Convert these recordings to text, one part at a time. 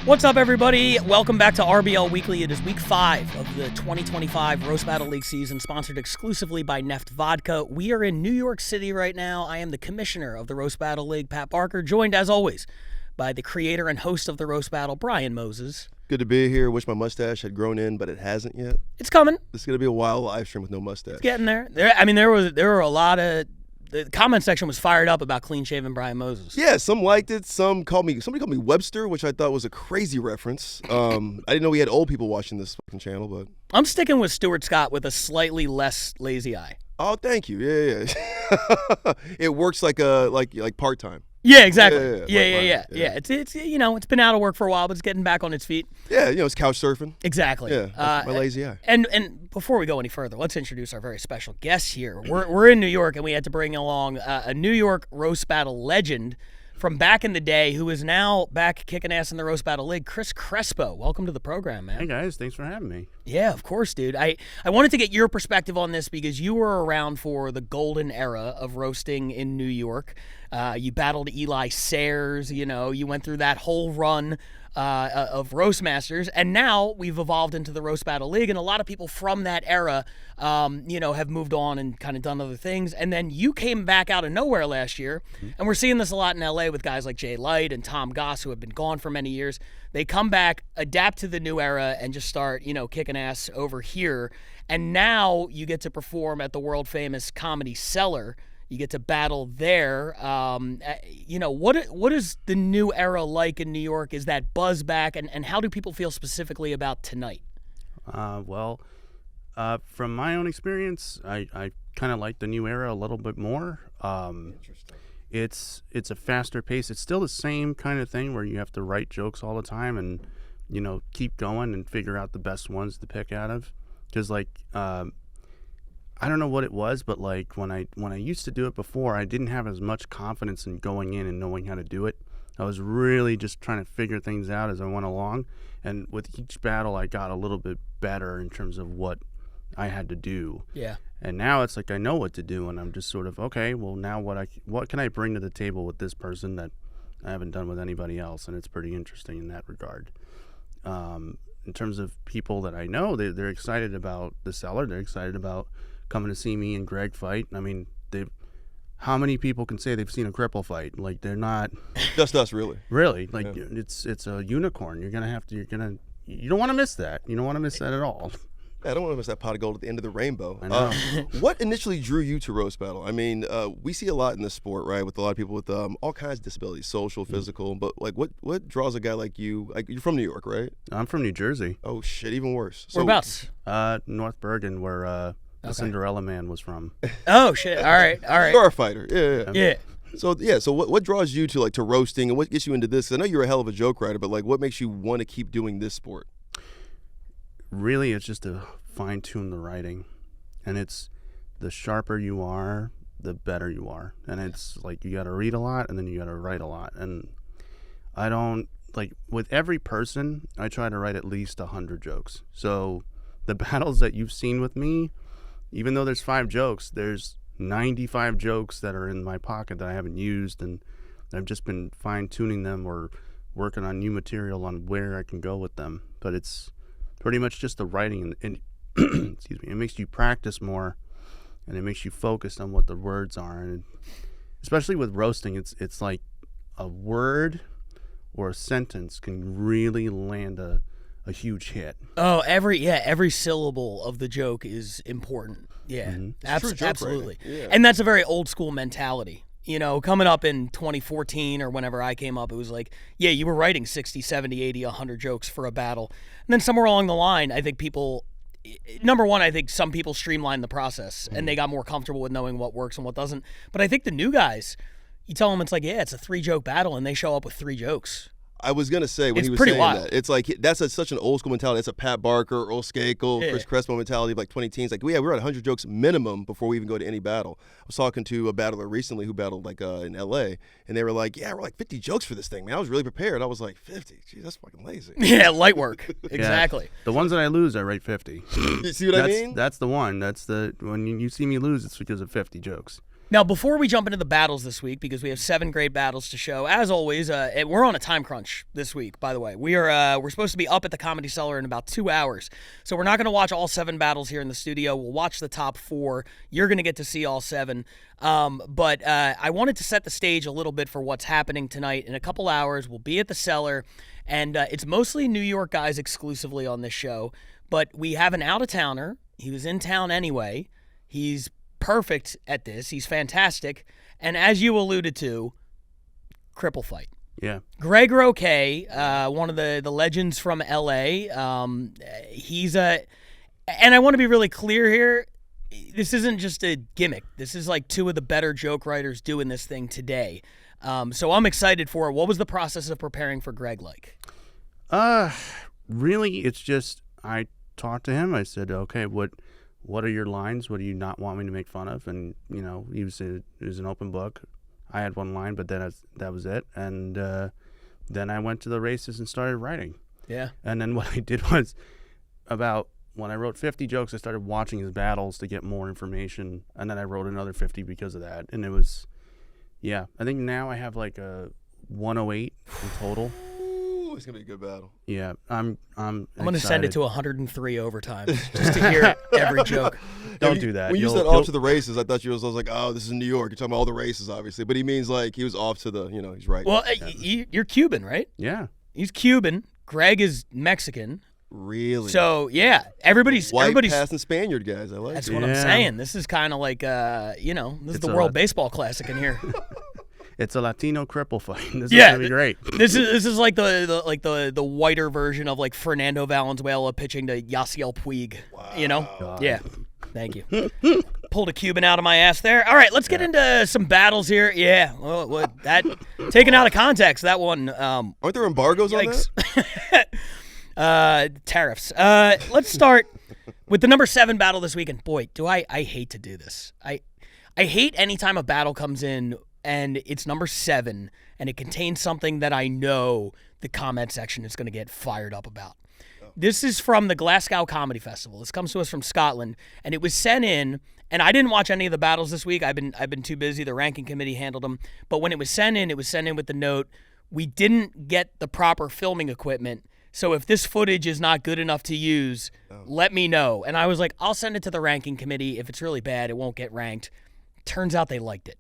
What's up, everybody? Welcome back to RBL Weekly. It is week 5 of the 2025 Roast Battle League season, sponsored exclusively by Neft Vodka. We are in New York City right now. I am the commissioner of the Roast Battle League, Pat Barker, joined, as always, by the creator and host of the Roast Battle, Brian Moses. Good to be here. Wish my mustache had grown in, but it hasn't yet. It's coming. This is going to be a wild live stream with no mustache. It's getting there. There were a lot of... The comment section was fired up about clean-shaven Brian Moses. Yeah, some liked it. Somebody called me Webster, which I thought was a crazy reference. I didn't know we had old people watching this fucking channel, but I'm sticking with Stuart Scott with a slightly less lazy eye. Oh, thank you. Yeah. It works like part-time. Yeah, exactly. Yeah. It's it's been out of work for a while, but it's getting back on its feet. Yeah, it's couch surfing. Exactly. Yeah, my lazy eye. And before we go any further, let's introduce our very special guest here. We're in New York, and we had to bring along a New York roast battle legend from back in the day, who is now back kicking ass in the Roast Battle League, Chris Crespo. Welcome to the program, man. Hey, guys. Thanks for having me. Yeah, of course, dude. I wanted to get your perspective on this because you were around for the golden era of roasting in New York. You battled Eli Sayers, you went through that whole run of Roast Masters, and now we've evolved into the Roast Battle League, and a lot of people from that era, have moved on and kind of done other things, and then you came back out of nowhere last year, and we're seeing this a lot in LA with guys like Jay Light and Tom Goss, who have been gone for many years. They come back, adapt to the new era, and just start, kicking ass over here, and now you get to perform at the world-famous Comedy Cellar. You get to battle there. What is the new era like in New York? Is that buzz back? And how do people feel specifically about tonight? From my own experience, I kind of like the new era a little bit more. Interesting. It's a faster pace. It's still the same kind of thing where you have to write jokes all the time and, keep going and figure out the best ones to pick out of. Because, I don't know what it was, but when I used to do it before, I didn't have as much confidence in going in and knowing how to do it. I was really just trying to figure things out as I went along, and with each battle, I got a little bit better in terms of what I had to do. Yeah. And now it's like I know what to do, and I'm just sort of okay. Well, now what can I bring to the table with this person that I haven't done with anybody else? And it's pretty interesting in that regard. In terms of people that I know, they're excited about the Cellar. They're excited about coming to see me and Greg fight. I mean, how many people can say they've seen a cripple fight? They're not Just us, really. Really. Yeah. It's a unicorn. You don't want to miss that. You don't want to miss that at all. I don't want to miss that pot of gold at the end of the rainbow. I know. What initially drew you to roast battle? I mean, we see a lot in this sport, right, with a lot of people with all kinds of disabilities, social, physical. But what draws a guy like you? You're from New York, right? I'm from New Jersey. Oh shit, even worse. So, Whereabouts? North Bergen, where the Cinderella Man was from. Oh shit! All right. You're a fighter, Yeah. So what draws you to roasting, and what gets you into this? I know you're a hell of a joke writer, but what makes you want to keep doing this sport? Really, it's just to fine-tune the writing, and it's the sharper you are, the better you are. And it's you got to read a lot, and then you got to write a lot. And I don't with every person, I try to write at least 100 jokes. So the battles that you've seen with me, even though there's 5 jokes, there's 95 jokes that are in my pocket that I haven't used, and I've just been fine-tuning them or working on new material on where I can go with them. But it's pretty much just the writing, and excuse me, it makes you practice more, and it makes you focus on what the words are. And especially with roasting, it's like a word or a sentence can really land a huge hit. Oh, every syllable of the joke is important. Yeah, absolutely. Yeah. And that's a very old school mentality. Coming up in 2014 or whenever I came up, it was you were writing 60, 70, 80, 100 jokes for a battle. And then somewhere along the line, I think some people streamlined the process and they got more comfortable with knowing what works and what doesn't. But I think the new guys, you tell them it's it's a 3-joke battle, and they show up with 3 jokes. I was going to say, when It's he was pretty saying wild. that, it's such an old school mentality. It's a Pat Barker, Earl Skakel, Chris Crespo mentality of 20 teens. We're at 100 jokes minimum before we even go to any battle. I was talking to a battler recently who battled in LA, and they were we're 50 jokes for this thing, man. I was really prepared. I was 50. Geez, that's fucking lazy. Yeah, light work. Exactly. Yeah. The ones that I lose, I write 50. You see what I mean? That's the one. When you see me lose, it's because of 50 jokes. Now, before we jump into the battles this week, because we have 7 great battles to show, as always, we're on a time crunch this week, by the way. We're supposed to be up at the Comedy Cellar in about 2 hours, so we're not going to watch all 7 battles here in the studio. We'll watch the top 4. You're going to get to see all 7. But I wanted to set the stage a little bit for what's happening tonight. In a couple hours, we'll be at the Cellar, and it's mostly New York guys exclusively on this show, but we have an out-of-towner. He was in town anyway. He's perfect at this. He's fantastic. And as you alluded to, cripple fight. Yeah. Greg Roque, one of the legends from LA. He's and I want to be really clear here. This isn't just a gimmick. This is like 2 of the better joke writers doing this thing today. So I'm excited for it. What was the process of preparing for Greg like? Really, it's just I talked to him. I said, okay, what are your lines? What do you not want me to make fun of? And, you know, it was an open book. I had one line, but then that was it. And then I went to the races and started writing. Yeah. And then what I did was when I wrote 50 jokes, I started watching his battles to get more information. And then I wrote another 50 because of that. And it was, yeah. I think now I have like a 108 in total. It's gonna be a good battle. Yeah, I'm gonna send it to 103 overtimes just to hear every joke. Don't do that. When you said off to the races, I thought I was like, oh, this is New York. You're talking about all the races, obviously, but he means like he was off to the, he's right. Well, you're Cuban, right? Yeah, he's Cuban. Greg is Mexican. Really? So yeah, everybody's passing Spaniard guys. I like. That's it. what I'm saying. This is kind of like this is the World Baseball Classic in here. It's a Latino cripple fight. This is gonna be great. This is like the whiter version of like Fernando Valenzuela pitching to Yasiel Puig. Wow. God. Yeah. Thank you. Pulled a Cuban out of my ass there. All right, let's get into some battles here. Yeah. Well, that taken out of context, that one. Aren't there embargoes on that? Tariffs. Let's start with the number 7 battle this weekend. Boy, do I hate to do this. I hate any time a battle comes in and it's number 7, and it contains something that I know the comment section is going to get fired up about. Oh. This is from the Glasgow Comedy Festival. This comes to us from Scotland, and it was sent in, and I didn't watch any of the battles this week. I've been too busy. The ranking committee handled them. But when it was sent in with the note, we didn't get the proper filming equipment, so if this footage is not good enough to use, let me know. And I was like, I'll send it to the ranking committee. If it's really bad, it won't get ranked. Turns out they liked it.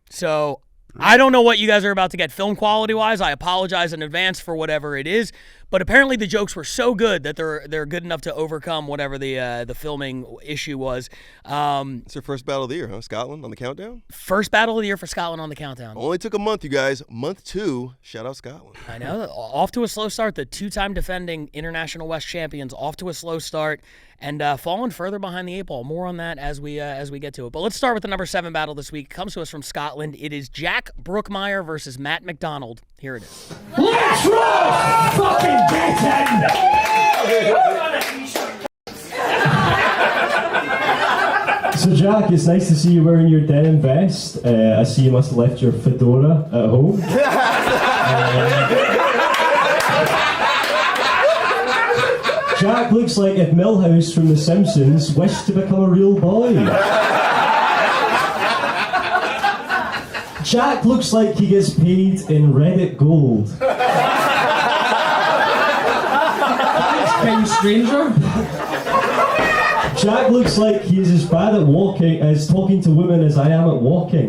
So I don't know what you guys are about to get film quality-wise. I apologize in advance for whatever it is. But apparently the jokes were so good that they're good enough to overcome whatever the filming issue was. It's their first battle of the year, huh? Scotland on the countdown? First battle of the year for Scotland on the countdown. Only took a month, you guys. Month 2. Shout out Scotland. I know. Off to a slow start. The 2-time defending International West champions off to a slow start and falling further behind the 8 ball. More on that as we get to it. But let's start with the number 7 battle this week. It comes to us from Scotland. It is Jack Brookmeyer versus Matt McDonald. Here it is. Let's roll! Fucking get in! So Jack, it's nice to see you wearing your denim vest. I see you must have left your fedora at home. Jack looks like if Milhouse from The Simpsons wished to become a real boy. Jack looks like he gets paid in Reddit gold. Kind of stranger. Jack looks like he's as bad at walking as talking to women as I am at walking.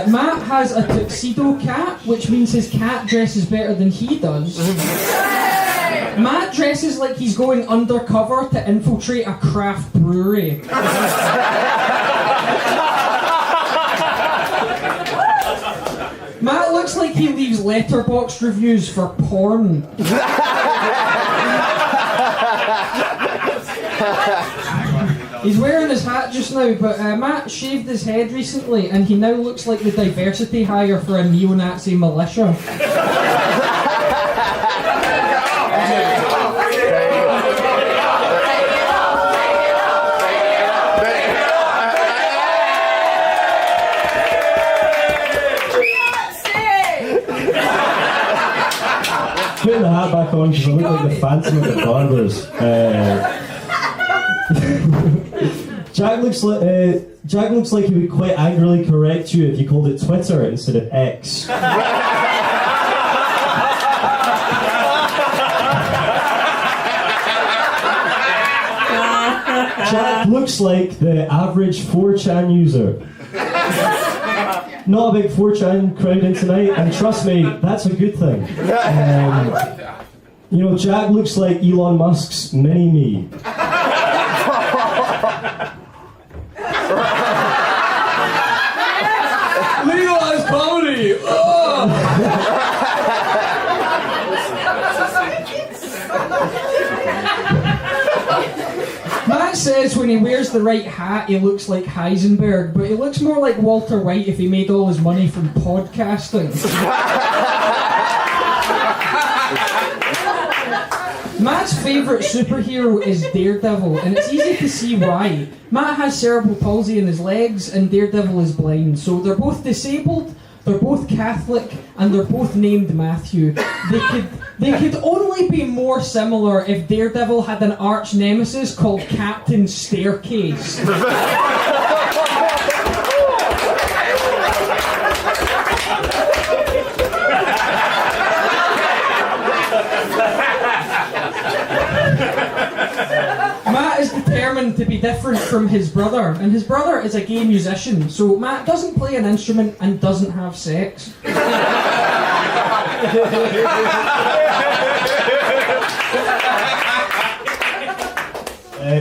Matt has a tuxedo cat, which means his cat dresses better than he does. Matt dresses like he's going undercover to infiltrate a craft brewery. Matt looks like he leaves letterbox reviews for porn. He's wearing his hat just now, but Matt shaved his head recently and he now looks like the diversity hire for a neo-Nazi militia. Putting the hat back on because I look like the Phantom of the Barbers. Jack looks like he would quite angrily correct you if you called it Twitter instead of X. Jack looks like the average 4chan user. Not a big 4chan crowd in tonight, and trust me, that's a good thing. Jack looks like Elon Musk's mini-me. Legalized comedy! Oh! Matt says when he wears the right hat, he looks like Heisenberg, but he looks more like Walter White if he made all his money from podcasting. Matt's favourite superhero is Daredevil, and it's easy to see why. Matt has cerebral palsy in his legs, and Daredevil is blind, so they're both disabled, they're both Catholic, and they're both named Matthew. They could only be more similar if Daredevil had an arch nemesis called Captain Staircase. Matt is determined to be different from his brother, and his brother is a gay musician, so Matt doesn't play an instrument and doesn't have sex.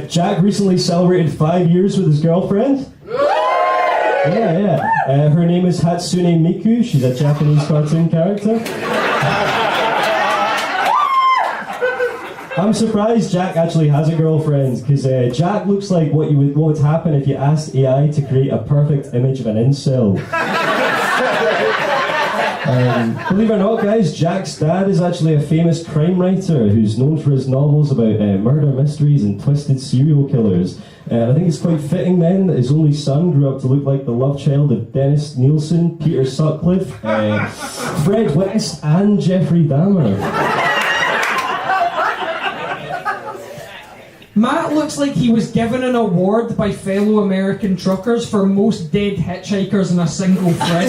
Jack recently celebrated 5 years with his girlfriend. Yeah. Her name is Hatsune Miku. She's a Japanese cartoon character. I'm surprised Jack actually has a girlfriend, because Jack looks like what would happen if you asked AI to create a perfect image of an incel. Believe it or not, guys, Jack's dad is actually a famous crime writer who's known for his novels about murder mysteries and twisted serial killers. I think it's quite fitting then that his only son grew up to look like the love child of Dennis Nielsen, Peter Sutcliffe, Fred West, and Jeffrey Dahmer. Matt looks like he was given an award by fellow American truckers for most dead hitchhikers in a single frame.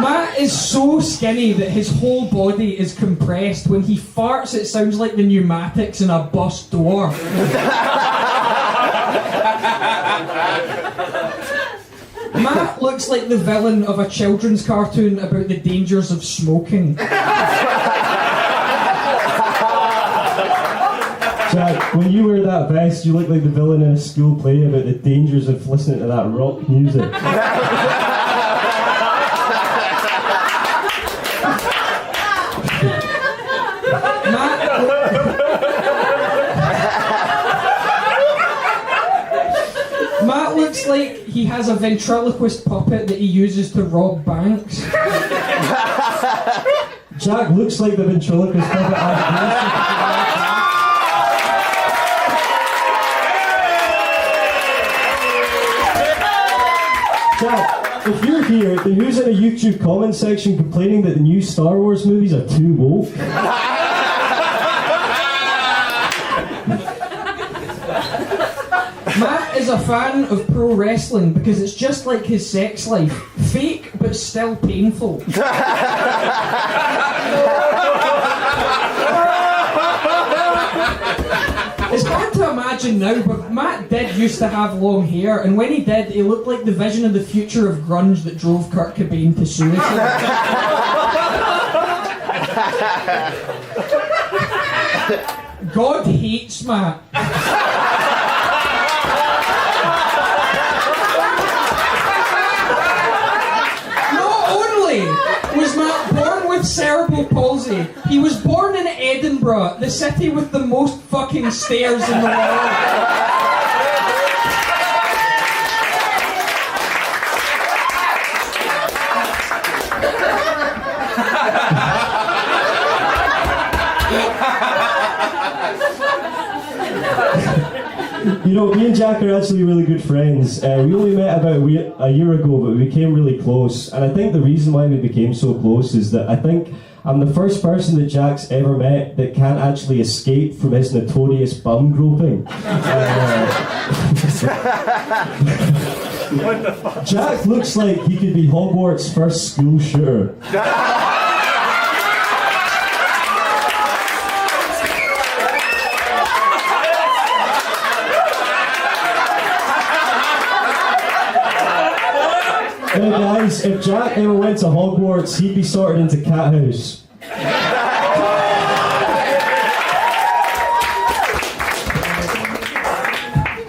Matt is so skinny that his whole body is compressed. When he farts, it sounds like the pneumatics in a bus door. Matt looks like the villain of a children's cartoon about the dangers of smoking. Jack, when you wear that vest, you look like the villain in a school play about the dangers of listening to that rock music. Matt looks like he has a ventriloquist puppet that he uses to rob banks. Jack looks like the ventriloquist puppet. Jack, if you're here, then who's in a YouTube comment section complaining that the new Star Wars movies are too woke? Matt is a fan of pro wrestling because it's just like his sex life. Fake, but still painful. It's hard to imagine now, but Matt did used to have long hair, and when he did, he looked like the vision of the future of grunge that drove Kurt Cobain to suicide. God hates Matt. Was Matt born with cerebral palsy? He was born in Edinburgh, the city with the most fucking stairs in the world. You know, me and Jack are actually really good friends. We only met about a year ago, but we became really close. And I think the reason why we became so close is that I think I'm the first person that Jack's ever met that can't actually escape from his notorious bum groping. Jack looks like he could be Hogwarts' first school shooter. Hey guys, if Jack ever went to Hogwarts, he'd be sorted into Cat House.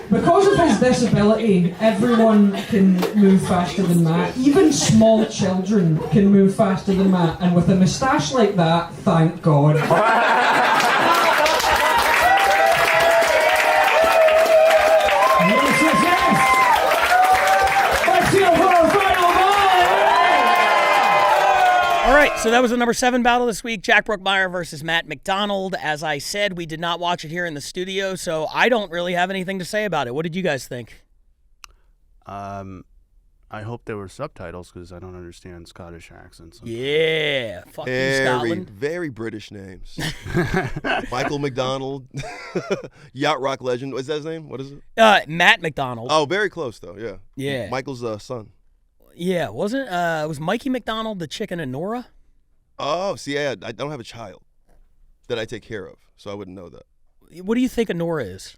Because of his disability, everyone can move faster than Matt. Even small children can move faster than Matt. And with a moustache like that, thank God. All right, so that was the number 7 battle this week, Jack Brookmeyer versus Matt McDonald. As I said, we did not watch it here in the studio, so I don't really have anything to say about it. What did you guys think? I hope there were subtitles because I don't understand Scottish accents. Yeah, fuck you, Scotland. Very British names. Michael McDonald, yacht rock legend. What's that his name? What is it? Matt McDonald. Oh, very close though. Yeah. Yeah. Michael's son. Yeah, wasn't was Mikey McDonald the chicken and Nora? Oh, see, I don't have a child that I take care of, so I wouldn't know that. What do you think a Nora is?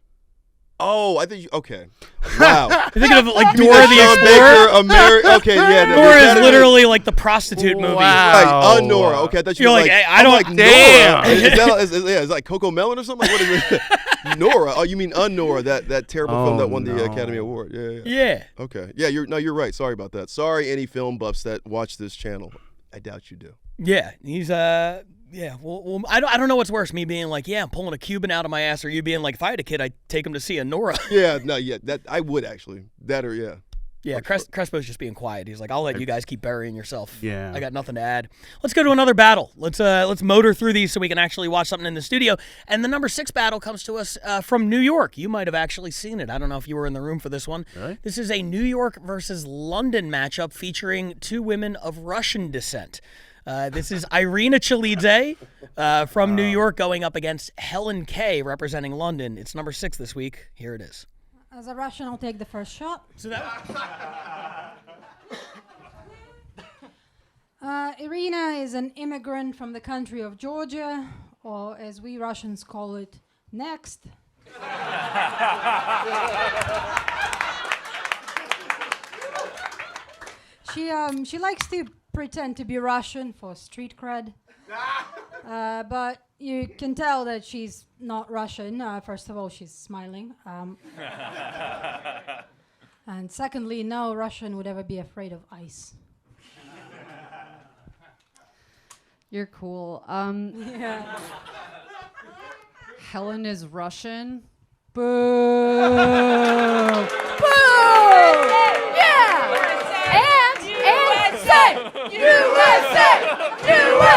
Oh, I think okay. Wow. You're thinking of like Dora the Explorer? Okay, yeah. Nora is literally like the prostitute movie. Right, Nora. Okay, I thought you You're were like, like, I don't. Like, damn. Nora. Is like Coco Melon or something? Like, what is it? Nora. Oh, you mean Nora? That terrible film that won the Academy Award. Yeah. Okay. Yeah. You're right. Sorry about that. Sorry, any film buffs that watch this channel. I doubt you do. Yeah, he's yeah. Well, I don't know what's worse, me being like, yeah, I'm pulling a Cuban out of my ass, or you being like, if I had a kid, I'd take him to see a Nora. Yeah. No. Yeah. That I would actually. That or yeah. Yeah, Crespo's just being quiet. He's like, I'll let you guys keep burying yourself. Yeah. I got nothing to add. Let's go to another battle. Let's motor through these so we can actually watch something in the studio. And the number 6 battle comes to us from New York. You might have actually seen it. I don't know if you were in the room for this one. Really? This is a New York versus London matchup featuring 2 women of Russian descent. This is Irina Chalidze from New York going up against Helen Kay representing London. It's number 6 this week. Here it is. As a Russian, I'll take the first shot. So that. Irina is an immigrant from the country of Georgia, or as we Russians call it, next. She likes to pretend to be Russian for street cred. But you can tell that she's not Russian. First of all, she's smiling. And secondly, no Russian would ever be afraid of ice. You're cool. Yeah. Helen is Russian. Boo! Boo! Yeah! And say! USA! USA!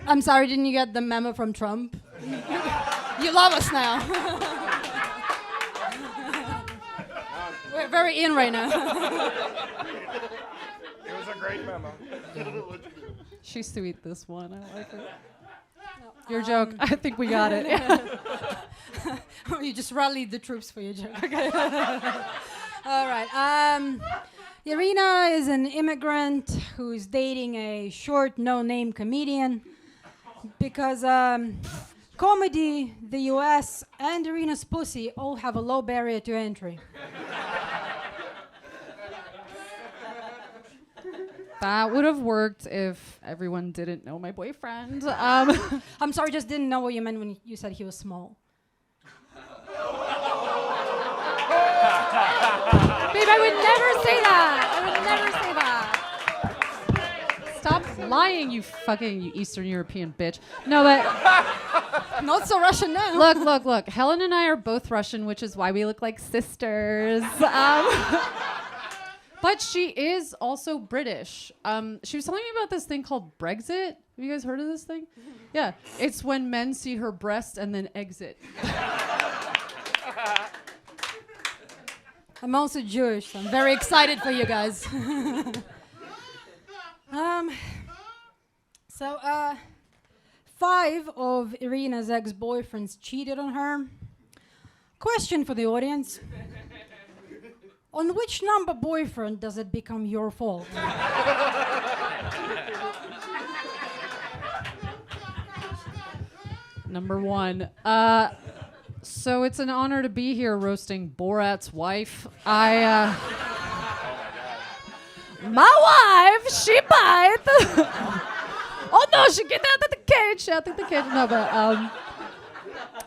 I'm sorry, didn't you get the memo from Trump? You love us now. We're very in right now. It was a great memo. She's sweet, this one. I like it. Your joke. I think we got it. You just rallied the troops for your joke. Okay. All right. Irina is an immigrant who's dating a short, no-name comedian because comedy, the US, and Irina's pussy all have a low barrier to entry. That would have worked if everyone didn't know my boyfriend. I'm sorry, just didn't know what you meant when you said he was small. Babe, I would never say that. I would never say that. Stop lying, you Eastern European bitch. No, but Not so Russian now. look. Helen and I are both Russian, which is why we look like sisters. But she is also British. She was telling me about this thing called Brexit. Have you guys heard of this thing? Yeah. It's when men see her breast and then exit. I'm also Jewish, so I'm very excited for you guys. So, 5 of Irina's ex-boyfriends cheated on her. Question for the audience. On which number boyfriend does it become your fault? Number 1. So it's an honor to be here roasting Borat's wife. My wife, she bite. Oh no, she get out of the cage. Out of the cage. No, but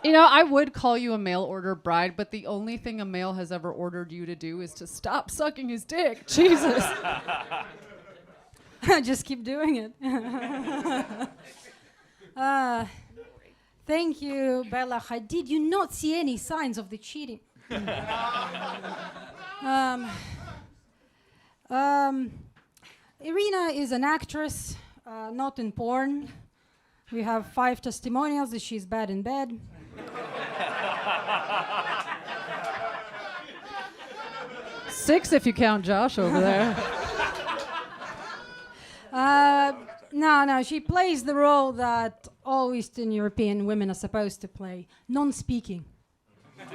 I would call you a mail order bride, but the only thing a male has ever ordered you to do is to stop sucking his dick. Jesus. Just keep doing it. Thank you, Bella Hadid. You not see any signs of the cheating. Irina is an actress, not in porn. We have 5 testimonials that she's bad in bed. Six if you count Josh over there. No, she plays the role that all Eastern European women are supposed to play, non-speaking. That's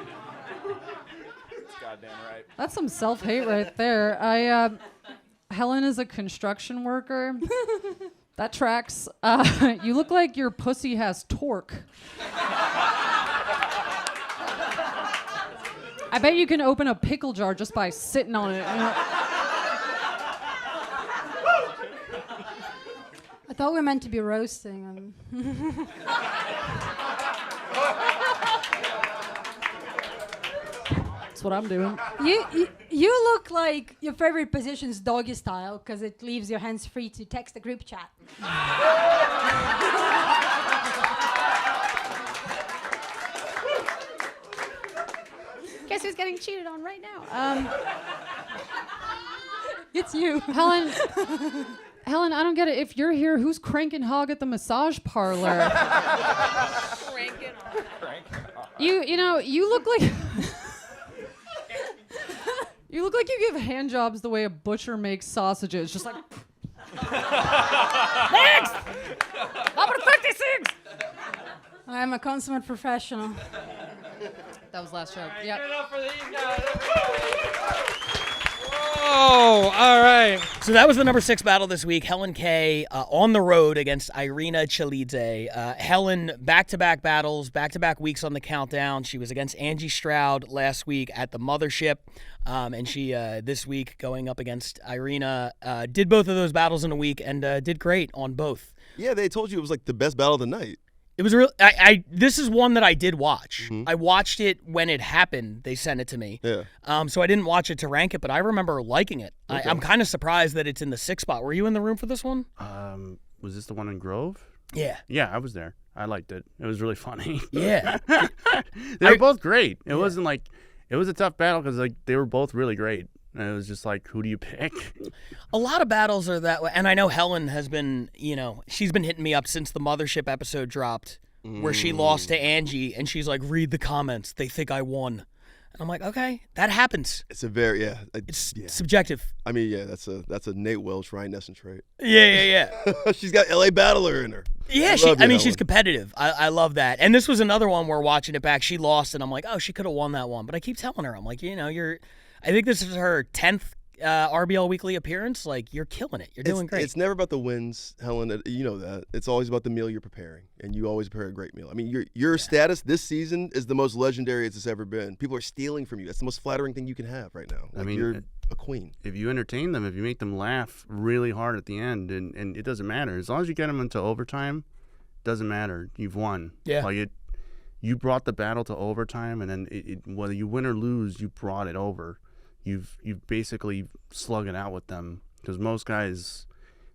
goddamn right. That's some self-hate right there. Helen is a construction worker. That tracks. You look like your pussy has torque. I bet you can open a pickle jar just by sitting on it. I thought we were meant to be roasting. That's what I'm doing. You look like your favorite position's doggy style because it leaves your hands free to text the group chat. Guess who's getting cheated on right now? It's you. Helen, I don't get it. If you're here, who's cranking hog at the massage parlor? Cranking on. You look like you look like you give hand jobs the way a butcher makes sausages, just like next. Number 56. I'm a consummate professional. That was last show. Yep. Give it up for these guys. Oh, all right. So that was the number 6 battle this week. Helen Kay on the road against Irina Chalidze. Helen, back-to-back battles, back-to-back weeks on the countdown. She was against Angie Stroud last week at the Mothership. And she, this week, going up against Irina, did both of those battles in a week and did great on both. Yeah, they told you it was like the best battle of the night. It was real. This is one that I did watch. Mm-hmm. I watched it when it happened. They sent it to me. Yeah. So I didn't watch it to rank it, but I remember liking it. Okay. I'm kind of surprised that it's in the 6th spot. Were you in the room for this one? Was this the one in Grove? Yeah. Yeah, I was there. I liked it. It was really funny. Yeah. They were both great. It wasn't like it was a tough battle because like they were both really great. And it was just like, who do you pick? A lot of battles are that way. And I know Helen has been, she's been hitting me up since the Mothership episode dropped where she lost to Angie. And she's like, read the comments. They think I won. And I'm like, okay, that happens. It's a very, It's subjective. I mean, yeah, that's a Nate Welch, Ryan Nesson trait. Yeah. She's got LA Battler in her. Yeah, she's competitive. I love that. And this was another one where watching it back, she lost. And I'm like, oh, she could have won that one. But I keep telling her, I'm like, I think this is her 10th RBL Weekly appearance. Like, you're killing it. You're doing great. It's never about the wins, Helen. You know that. It's always about the meal you're preparing, and you always prepare a great meal. I mean, your status this season is the most legendary it's ever been. People are stealing from you. That's the most flattering thing you can have right now. Like, you're a queen. If you entertain them, if you make them laugh really hard at the end, and it doesn't matter. As long as you get them into overtime, doesn't matter. You've won. Yeah. Like you brought the battle to overtime, and then whether you win or lose, you brought it over. You've basically slug it out with them because most guys,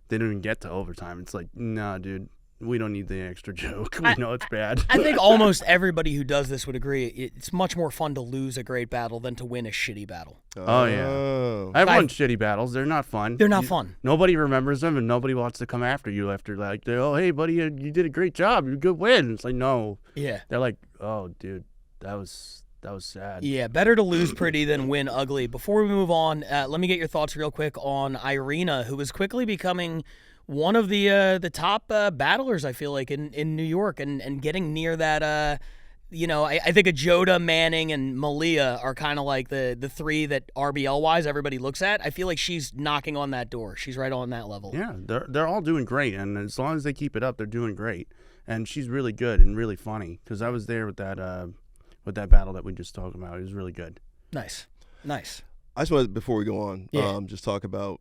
they don't even get to overtime. It's like, nah, dude, we don't need the extra joke. We know it's bad. I think almost everybody who does this would agree. It's much more fun to lose a great battle than to win a shitty battle. Oh, yeah. I've won shitty battles. They're not fun. They're not fun. Nobody remembers them, and nobody wants to come after you after, like, oh, hey, buddy, you did a great job. You're a good win. It's like, no. Yeah. They're like, oh, dude, that was sad. Yeah, better to lose pretty than win ugly. Before we move on, let me get your thoughts real quick on Irina, who is quickly becoming one of the top battlers, I feel like, in New York, and getting near that. I think a Joda, Manning, and Malia are kind of like the three that RBL-wise everybody looks at. I feel like she's knocking on that door. She's right on that level. Yeah, they're all doing great, and as long as they keep it up, they're doing great. And she's really good and really funny, because I was there with that battle that we just talked about. It was really good. Nice. I just wanted, before we go on, just talk about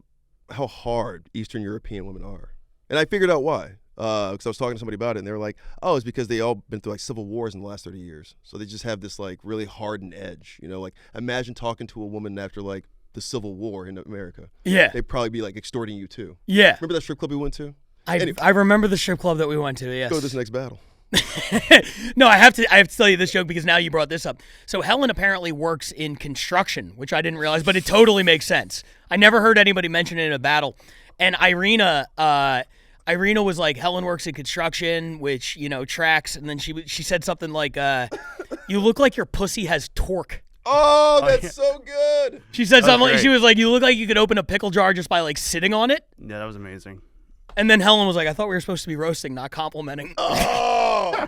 how hard Eastern European women are. And I figured out why. Because I was talking to somebody about it, and they were like, oh, it's because they all been through like civil wars in the last 30 years. So they just have this like really hardened edge. Like imagine talking to a woman after like the Civil War in America. Yeah. They'd probably be like extorting you too. Yeah. Remember that strip club we went to? I remember the strip club that we went to, yes. Go to this next battle. No, I have to tell you this joke because now you brought this up. So Helen apparently works in construction, which I didn't realize, but it totally makes sense. I never heard anybody mention it in a battle. And Irina was like, Helen works in construction, which, tracks. And then she said something like, you look like your pussy has torque. Oh, that's so good. She said something like, she was like, you look like you could open a pickle jar just by like sitting on it. Yeah, that was amazing. And then Helen was like, I thought we were supposed to be roasting, not complimenting. Oh!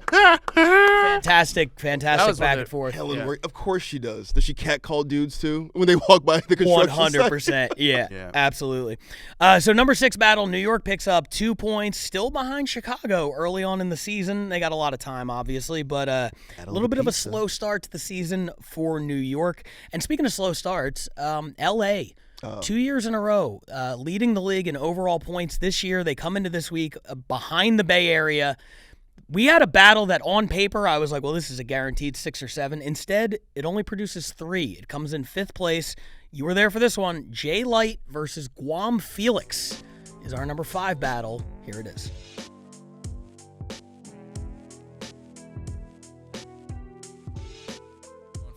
Fantastic back and forth. Helen, of course she does. Does she catcall dudes too when they walk by the construction 100%. site? Yeah, absolutely. So number 6 battle, New York picks up 2 points, still behind Chicago early on in the season. They got a lot of time, obviously, but a little bit of a slow start to the season for New York. And speaking of slow starts, L.A., 2 years in a row, leading the league in overall points this year. They come into this week behind the Bay Area. We had a battle that on paper I was like, well, this is a guaranteed 6 or 7. Instead, it only produces 3. It comes in 5th place. You were there for this one. Jay Light versus Guam Felix is our number 5 battle. Here it is.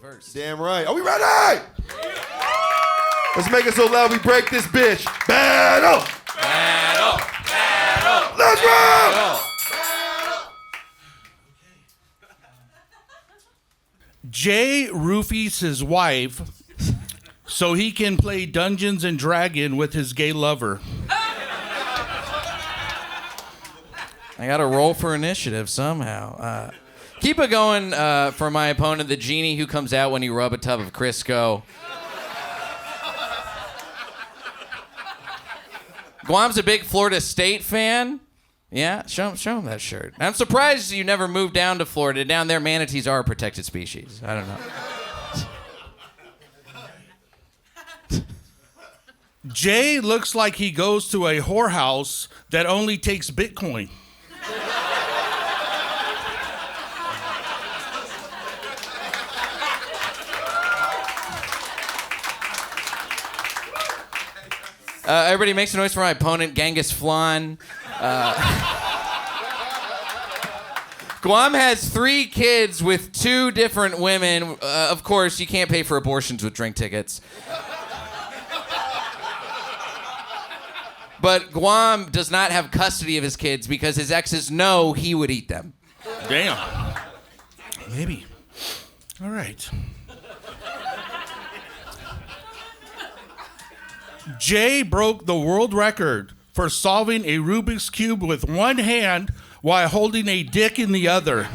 First. Damn right. Are we ready? Let's make it so loud we break this bitch. Battle! Battle! Battle! Let's roll! Jay roofies his wife so he can play Dungeons and Dragons with his gay lover. I got to roll for initiative somehow. Keep it going for my opponent, the genie who comes out when you rub a tub of Crisco. Guam's a big Florida State fan. Yeah, show him that shirt. I'm surprised you never moved down to Florida. Down there, manatees are a protected species. I don't know. Jay looks like he goes to a whorehouse that only takes Bitcoin. Everybody makes a noise for my opponent, Genghis Flan. Guam has 3 kids with 2 different women. Of course, you can't pay for abortions with drink tickets. But Guam does not have custody of his kids because his exes know he would eat them. Damn. Maybe. All right. Jay broke the world record for solving a Rubik's Cube with one hand while holding a dick in the other.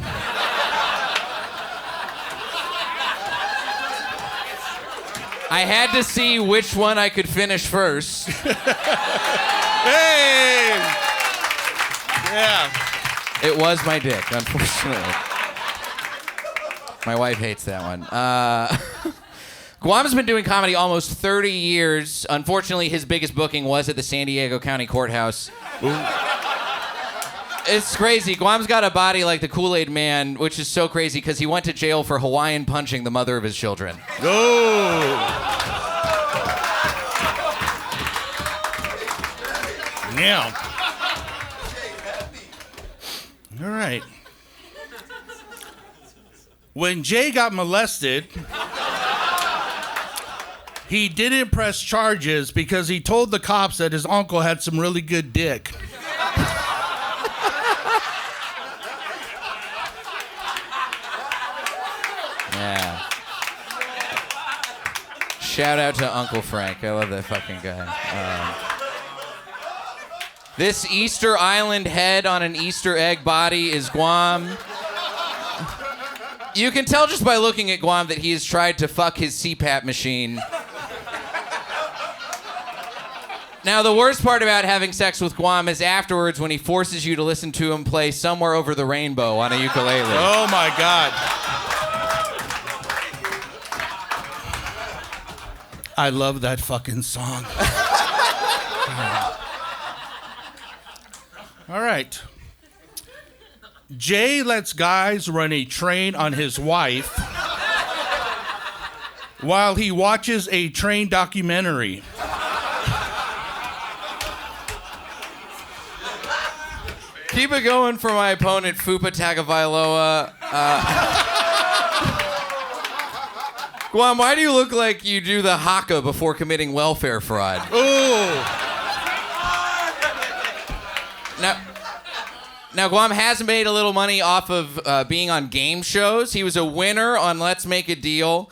I had to see which one I could finish first. Hey! Yeah. It was my dick, unfortunately. My wife hates that one. Guam's been doing comedy almost 30 years. Unfortunately, his biggest booking was at the San Diego County Courthouse. It's crazy. Guam's got a body like the Kool-Aid Man, which is so crazy because he went to jail for Hawaiian punching the mother of his children. Now, All right. When Jay got molested, he didn't press charges because he told the cops that his uncle had some really good dick. Yeah. Shout out to Uncle Frank. I love that fucking guy. This Easter Island head on an Easter egg body is Guam. You can tell just by looking at Guam that he has tried to fuck his CPAP machine. Now, the worst part about having sex with Guam is afterwards when he forces you to listen to him play Somewhere Over the Rainbow on a ukulele. Oh, my God. I love that fucking song. All right. Jay lets guys run a train on his wife while he watches a train documentary. Keep it going for my opponent, Fupa Tagovailoa. Guam, why do you look like you do the haka before committing welfare fraud? Ooh. Now, Guam has made a little money off of being on game shows. He was a winner on Let's Make a Deal.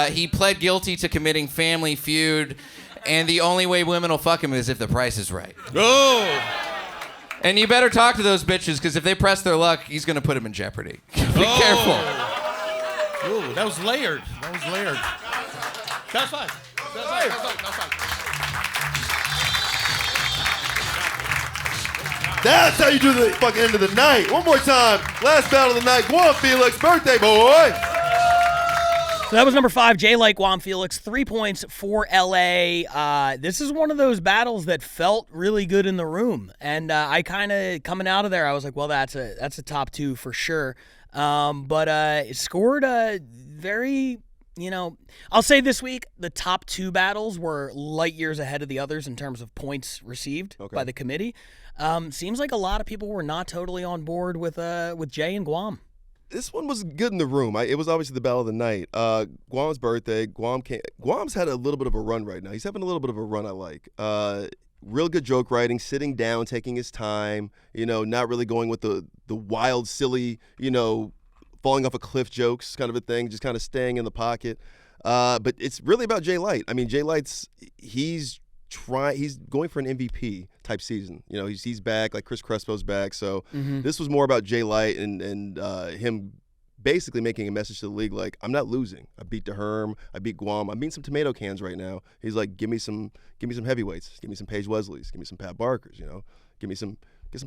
He pled guilty to committing Family Feud. And the only way women will fuck him is if the price is right. Oh. And you better talk to those bitches, because if they press their luck, he's going to put them in jeopardy. Be careful. Ooh, that was layered. That's fine. That's how you do the fucking end of the night. One more time. Last battle of the night. Guam Felix, birthday boy. So that was number 5, Jay Light, Guam Felix. 3 points for LA. This is one of those battles that felt really good in the room. And I kind of, coming out of there, I was like, well, that's a top 2 for sure. But it scored very, I'll say this week, the top 2 battles were light years ahead of the others in terms of points received by the committee. Seems like a lot of people were not totally on board with Jay and Guam. This one was good in the room. It was obviously the battle of the night. Guam's birthday. Guam's had a little bit of a run right now. He's having a little bit of a run I like. Real good joke writing, sitting down, taking his time, not really going with the wild, silly, falling off a cliff jokes kind of a thing, just kind of staying in the pocket. But it's really about Jay Light. I mean, Jay Light's, he's going for an MVP type season. He's back, like Chris Crespo's back. So this was more about Jay Light and him basically making a message to the league like, I'm not losing. I beat DeHerm, I beat Guam, I'm beating some tomato cans right now. He's like, give me some heavyweights, give me some Paige Wesleys, give me some Pat Barkers, get some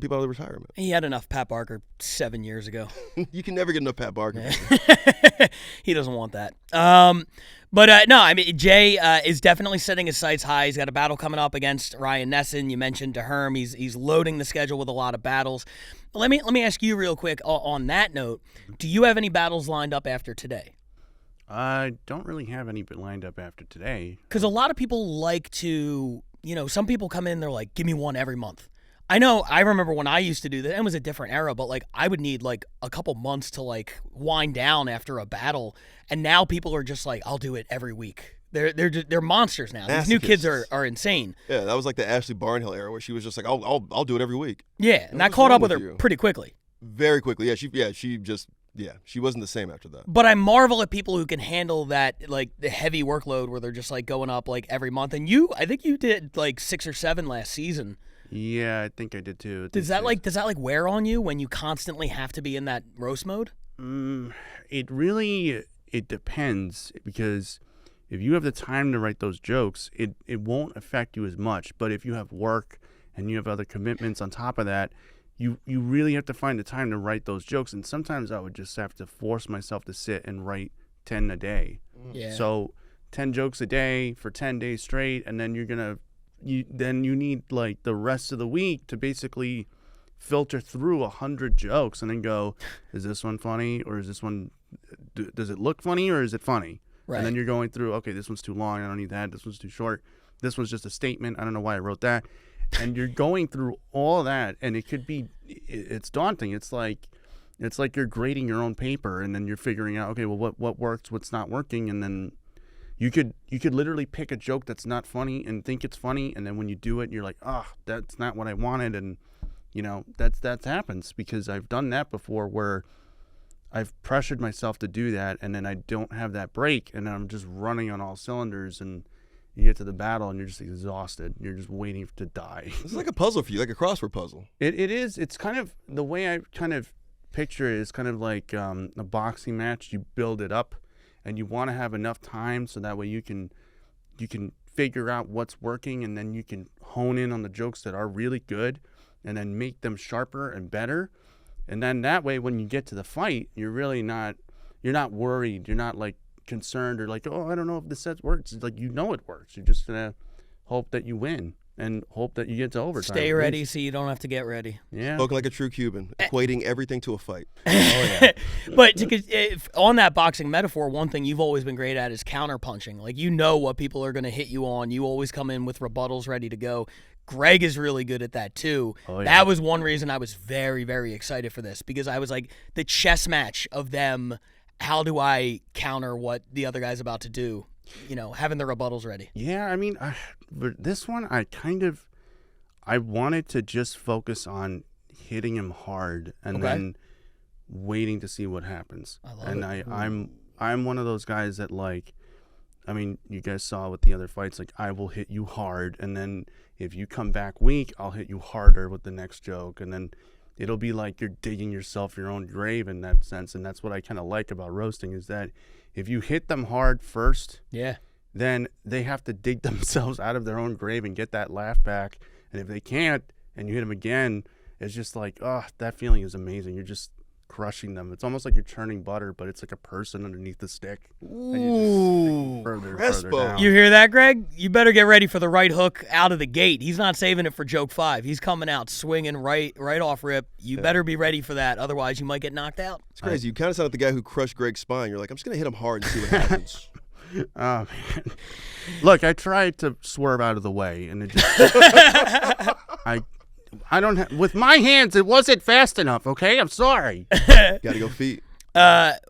people out of retirement. He had enough Pat Barker 7 years ago. You can never get enough Pat Barker. He doesn't want that. But no, I mean, Jay is definitely setting his sights high. He's got a battle coming up against Ryan Nesson. You mentioned DeHerm. He's loading the schedule with a lot of battles. Let me ask you real quick on that note. Do you have any battles lined up after today? I don't really have any lined up after today. Because a lot of people like to, some people come in, they're like, give me one every month. I remember when I used to do that, it was a different era, but like I would need like a couple months to like wind down after a battle, and now people are just like, I'll do it every week. They're monsters now. These new kids are insane. Yeah, that was like the Ashley Barnhill era where she was just like, I'll do it every week. Yeah, and I caught up with her pretty quickly. Very quickly. Yeah, she wasn't the same after that. But I marvel at people who can handle that, like the heavy workload where they're just like going up like every month. And I think you did like 6 or 7 last season. Yeah, I think I did too. Does that wear on you when you constantly have to be in that roast mode? It depends, because if you have the time to write those jokes, it won't affect you as much. But if you have work and you have other commitments on top of that, you really have to find the time to write those jokes. And sometimes I would just have to force myself to sit and write 10 a day. Yeah. So 10 jokes a day for 10 days straight, and then you need like the rest of the week to basically filter through 100 jokes and then go, is this one funny, or is this one, does it look funny, or is it funny? Right. And then you're going through, okay, this one's too long, I don't need that. This one's too short. This one's just a statement, I don't know why I wrote that. And you're going through all that, and it's daunting. It's like you're grading your own paper, and then you're figuring out, okay, well, what works, what's not working, and then you could literally pick a joke that's not funny and think it's funny, and then when you do it, you're like, that's not what I wanted, and that happens because I've done that before where I've pressured myself to do that, and then I don't have that break, and then I'm just running on all cylinders, and you get to the battle and you're just exhausted. You're just waiting to die. This is like a puzzle for you, like a crossword puzzle. It is. It's kind of the way I kind of picture it is kind of like a boxing match. You build it up, and you want to have enough time so that way you can figure out what's working, and then you can hone in on the jokes that are really good, and then make them sharper and better. And then that way, when you get to the fight, you're not worried. You're not like concerned or like, I don't know if this set works. It's like, it works. You're just gonna hope that you win and hope that you get to overtime. Stay ready so you don't have to get ready. Yeah. Spoken like a true Cuban, equating everything to a fight. But on that boxing metaphor, one thing you've always been great at is counterpunching. Like, what people are going to hit you on. You always come in with rebuttals ready to go. Greg is really good at that too. Oh, yeah. That was one reason I was very, very excited for this, because I was like, the chess match of them, how do I counter what the other guy's about to do? Having the rebuttals ready. Yeah, I mean, but this one, I wanted to just focus on hitting him hard and then waiting to see what happens. I love it. I'm one of those guys that, like, I mean, you guys saw with the other fights, like, I will hit you hard, and then if you come back weak, I'll hit you harder with the next joke, and then it'll be like you're digging yourself your own grave in that sense. And that's what I kind of like about roasting, is that if you hit them hard first, then they have to dig themselves out of their own grave and get that laugh back. And if they can't, and you hit them again, it's just like, that feeling is amazing. You're just crushing them. It's almost like you're churning butter, but it's like a person underneath the stick. Ooh, further down. You hear that, Greg? You better get ready for the right hook out of the gate. He's not saving it for joke 5. He's coming out swinging right off rip. You better be ready for that. Otherwise, you might get knocked out. It's crazy. You kind of sound like the guy who crushed Greg's spine. You're like, I'm just going to hit him hard and see what happens. Oh, man. Look, I tried to swerve out of the way, and it just... I don't have... With my hands, it wasn't fast enough, okay? I'm sorry. Gotta go feet.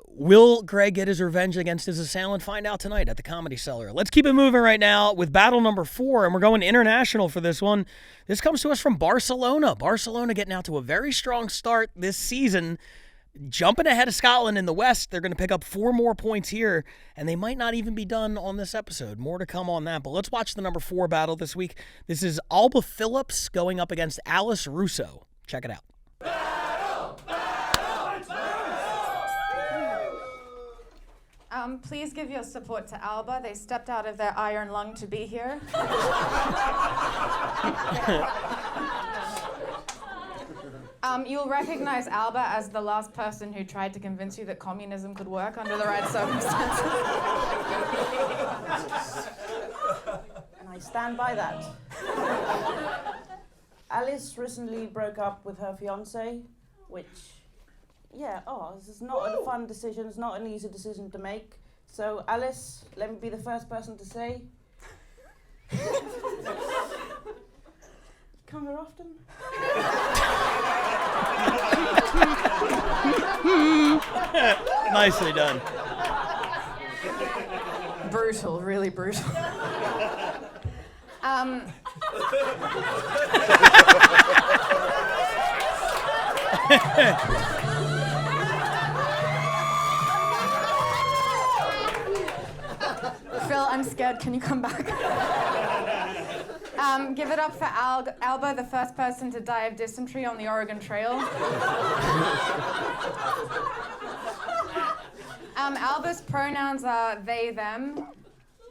Will Greg get his revenge against his assailant? Find out tonight at the Comedy Cellar. Let's keep it moving right now with battle number 4, and we're going international for this one. This comes to us from Barcelona. Barcelona getting out to a very strong start this season, jumping ahead of Scotland in the West. They're going to pick up 4 more points here, and they might not even be done on this episode. More to come on that, but let's watch the number 4 battle this week. This is Alba Phillips going up against Alice Russo. Check it out. Please give your support to Alba. They stepped out of their iron lung to be here. You'll recognize Alba as the last person who tried to convince you that communism could work under the right circumstances. And I stand by that. Alice recently broke up with her fiancé, which, this is not a fun decision. It's not an easy decision to make. So, Alice, let me be the first person to say, come here often. Nicely done. Brutal, really brutal. Phil, I'm scared. Can you come back? Give it up for Alba, the first person to die of dysentery on the Oregon Trail. Alba's pronouns are they, them.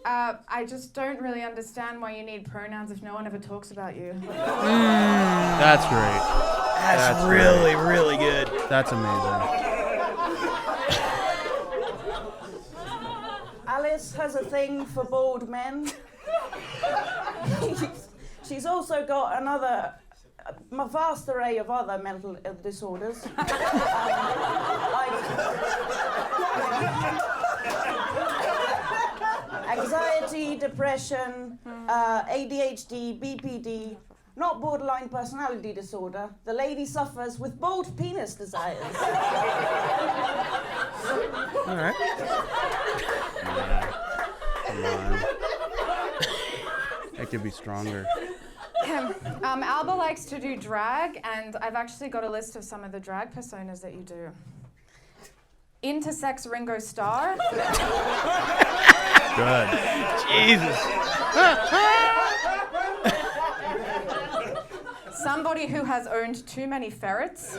I just don't really understand why you need pronouns if no one ever talks about you. That's great. That's really, really good. That's amazing. Alice has a thing for bald men. She's also got a vast array of other mental disorders. Anxiety, depression, ADHD, BPD, not borderline personality disorder. The lady suffers with bold penis desires. All right. Come on. It could be stronger. Alba likes to do drag, and I've actually got a list of some of the drag personas that you do. Intersex Ringo Starr. Good. Jesus. Somebody who has owned too many ferrets.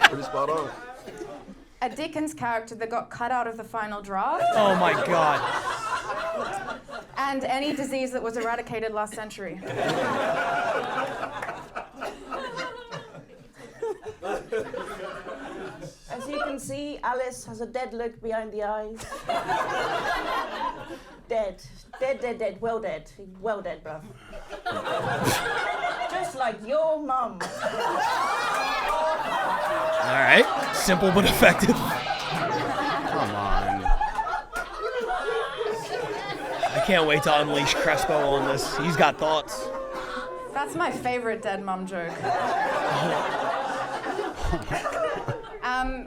Pretty spot on. A Dickens character that got cut out of the final draft. Oh my God. And any disease that was eradicated last century. As you can see, Alice has a dead look behind the eyes. Dead. Dead. Well dead. Well dead, bruv. Just like your mum. All right. Simple but effective. Come on. I can't wait to unleash Crespo on this. He's got thoughts. That's my favorite dead mum joke.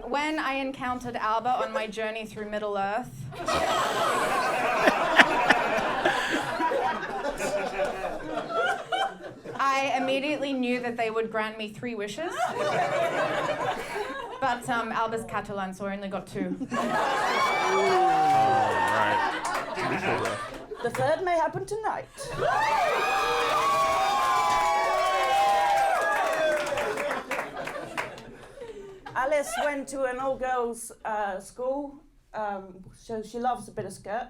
When I encountered Alba on my journey through Middle Earth, I immediately knew that they would grant me 3 wishes. But Alba's Catalan, so I only got 2. The third may happen tonight. Alice went to an all-girls school, so she loves a bit of skirt.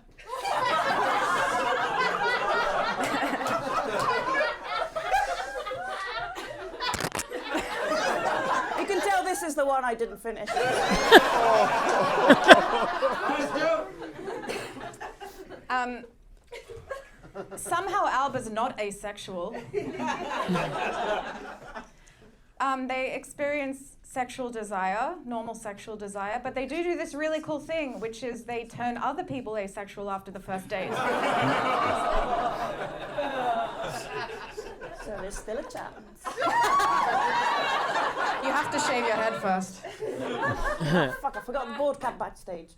You can tell this is the one I didn't finish. Somehow Alba's not asexual. They experience sexual desire, normal sexual desire, but they do this really cool thing, which is they turn other people asexual after the first date. So there's still a chance. You have to shave your head first. Oh, fuck, I forgot the board cap backstage.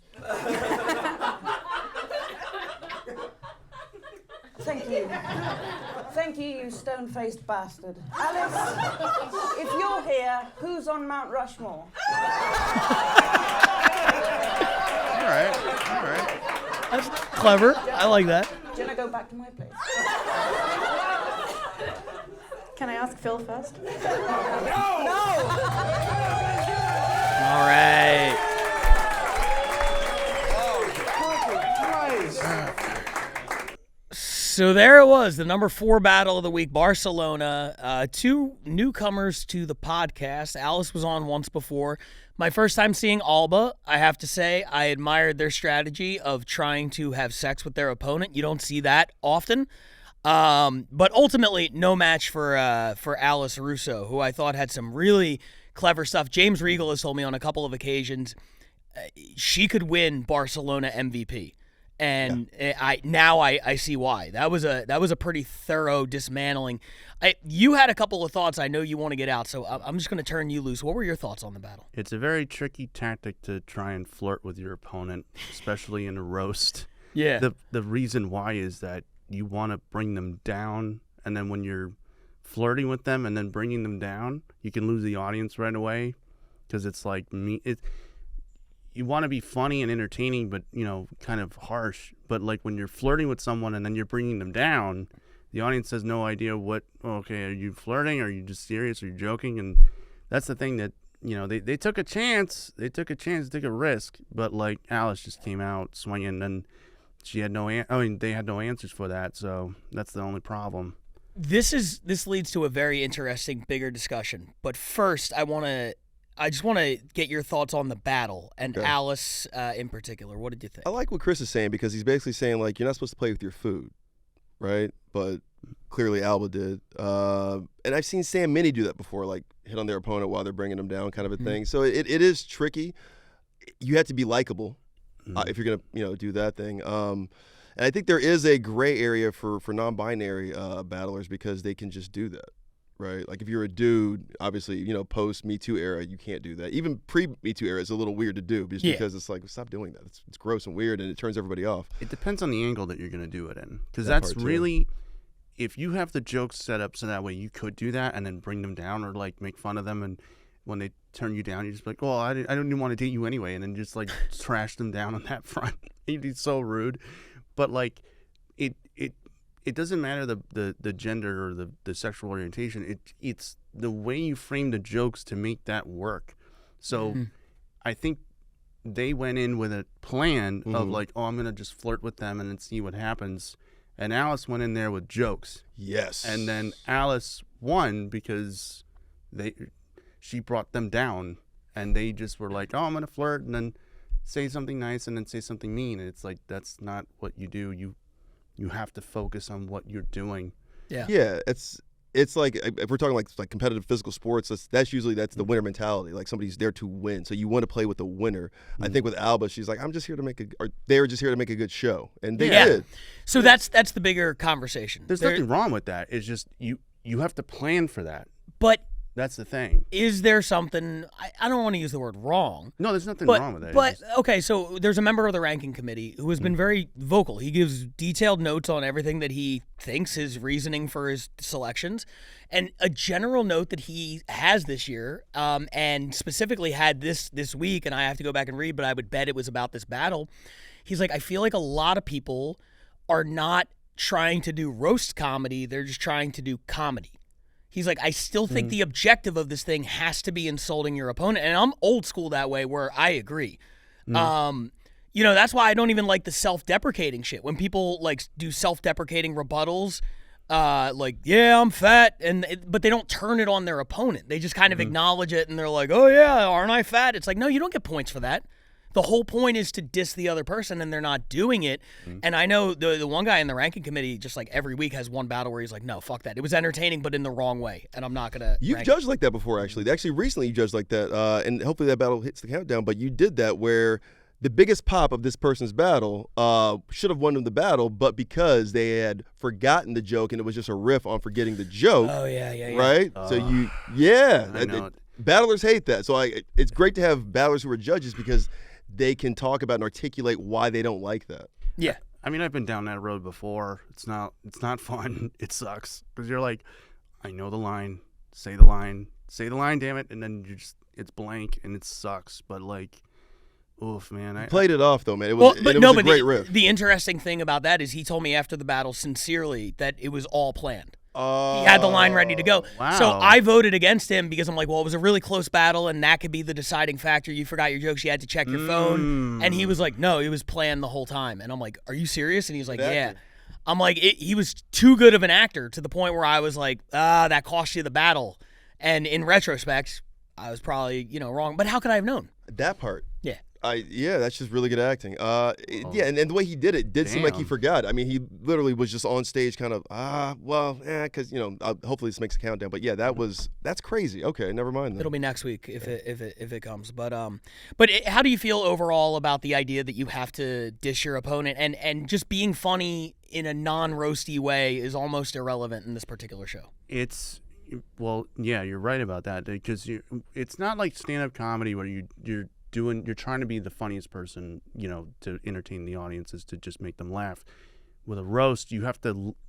Thank you. Thank you, you stone-faced bastard. Alice, if you're here, who's on Mount Rushmore? All right. That's clever. I like that. Do you want to go back to my place? Can I ask Phil first? No! All right. So there it was, the number 4 battle of the week, Barcelona. 2 newcomers to the podcast. Alice was on once before. My first time seeing Alba, I have to say, I admired their strategy of trying to have sex with their opponent. You don't see that often. But ultimately, no match for Alice Russo, who I thought had some really clever stuff. James Regal has told me on a couple of occasions she could win Barcelona MVP. And I see why. That was a pretty thorough dismantling. You had a couple of thoughts I know you want to get out, so I'm just going to turn you loose. What were your thoughts on the battle? It's a very tricky tactic to try and flirt with your opponent, especially in a roast. Yeah. The reason why is that you want to bring them down, and then when you're flirting with them and then bringing them down, you can lose the audience right away because it's like you want to be funny and entertaining, but, kind of harsh. But, like, when you're flirting with someone and then you're bringing them down, the audience has no idea are you flirting? Are you just serious? Are you joking? And that's the thing that, they took a chance. They took a risk. But, like, Alice just came out swinging, and she had they had no answers for that. So that's the only problem. This leads to a very interesting, bigger discussion. But first, I just want to get your thoughts on the battle and Alice in particular. What did you think? I like what Chris is saying because he's basically saying, like, you're not supposed to play with your food, right? But clearly Alba did. And I've seen Sam Minnie do that before, like hit on their opponent while they're bringing them down kind of a thing. So it is tricky. You have to be likable if you're going to, do that thing. And I think there is a gray area for non-binary battlers because they can just do that. Right, like if you're a dude, obviously, post Me Too era, you can't do that. Even pre Me Too era, it's a little weird to do just because it's like, stop doing that. It's gross and weird, and it turns everybody off. It depends on the angle that you're going to do it in, because that's really, if you have the jokes set up so that way you could do that and then bring them down or like make fun of them, and when they turn you down, you're just like, well, I don't even want to date you anyway, and then just like trash them down on that front. It'd be so rude, but like it doesn't matter the gender or the sexual orientation. It's the way you frame the jokes to make that work. So I think they went in with a plan of like, oh, I'm going to just flirt with them and then see what happens. And Alice went in there with jokes. Yes. And then Alice won because she brought them down, and they just were like, oh, I'm going to flirt and then say something nice and then say something mean. And it's like, that's not what you do. You have to focus on what you're doing. Yeah. It's like, if we're talking like competitive physical sports, that's usually the winner mentality. Like somebody's there to win, so you want to play with the winner. I think with Alba, she's like, I'm just here to they were just here to make a good show, and they did. So that's the bigger conversation. There's nothing wrong with that. It's just you have to plan for that. But that's the thing. Is there something, I don't want to use the word wrong. No, there's nothing wrong with it. But, okay, so there's a member of the ranking committee who has been very vocal. He gives detailed notes on everything that he thinks, his reasoning for his selections. And a general note that he has this year, and specifically had this week, and I have to go back and read, but I would bet it was about this battle. He's like, I feel like a lot of people are not trying to do roast comedy. They're just trying to do comedy. He's like, I still think the objective of this thing has to be insulting your opponent. And I'm old school that way, where I agree. That's why I don't even like the self-deprecating shit. When people like do self-deprecating rebuttals, like, yeah, I'm fat, but they don't turn it on their opponent. They just kind of acknowledge it, and they're like, oh yeah, aren't I fat? It's like, no, you don't get points for that. The whole point is to diss the other person, and they're not doing it. And I know the one guy in the ranking committee, just like every week, has one battle where he's like, no, fuck that. It was entertaining, but in the wrong way, and I'm not going to You've judged like that before, actually. Actually, recently you judged like that, and hopefully that battle hits the countdown, but you did that where the biggest pop of this person's battle should have won them the battle, but because they had forgotten the joke, and it was just a riff on forgetting the joke. Oh, yeah. Right? Battlers hate that. So it's great to have battlers who are judges because they can talk about and articulate why they don't like that. Yeah. I mean, I've been down that road before. It's not fun. It sucks because you're like, I know the line, say the line, damn it, and then it's blank and it sucks. But like, oof, man. I played it off though, man. It was a great riff. The interesting thing about that is he told me after the battle sincerely that it was all planned. He had the line ready to go. Wow. So I voted against him because I'm like, well, it was a really close battle, and that could be the deciding factor. You forgot your jokes. You had to check your phone. And he was like, no, it was planned the whole time. And I'm like, are you serious? And he's like, yeah. I'm like, he was too good of an actor to the point where I was like, that cost you the battle. And in retrospect, I was probably, wrong. But how could I have known? That part. Yeah. That's just really good acting. And the way he did it did seem like he forgot. I mean, he literally was just on stage kind of, because, hopefully this makes a countdown. But yeah, that's crazy. Okay, never mind then. It'll be next week if it comes. But how do you feel overall about the idea that you have to dish your opponent and just being funny in a non-roasty way is almost irrelevant in this particular show? Well, yeah, you're right about that, because it's not like stand-up comedy where you're trying to be the funniest person, to entertain the audiences, to just make them laugh. With a roast, you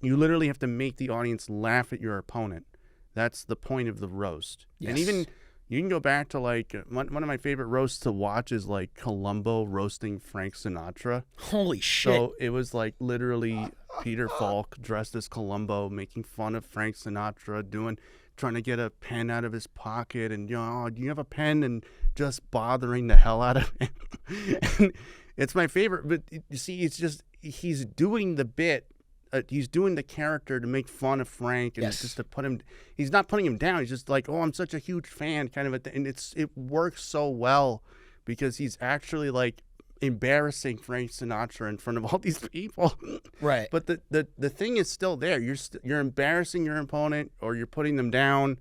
literally have to make the audience laugh at your opponent. That's the point of the roast. Yes. And even you can go back to like one of my favorite roasts to watch is like Columbo roasting Frank Sinatra. Holy shit. So it was like literally Peter Falk dressed as Columbo making fun of Frank Sinatra, trying to get a pen out of his pocket, and do you have a pen, and just bothering the hell out of him. And it's my favorite, but you see, it's just he's doing the bit, he's doing the character to make fun of Frank, and just to put him. He's not putting him down. He's just like, oh, I'm such a huge fan, kind of a thing. And it works so well because he's actually like embarrassing Frank Sinatra in front of all these people. Right. But the thing is still there. You're embarrassing your opponent, or you're putting them down.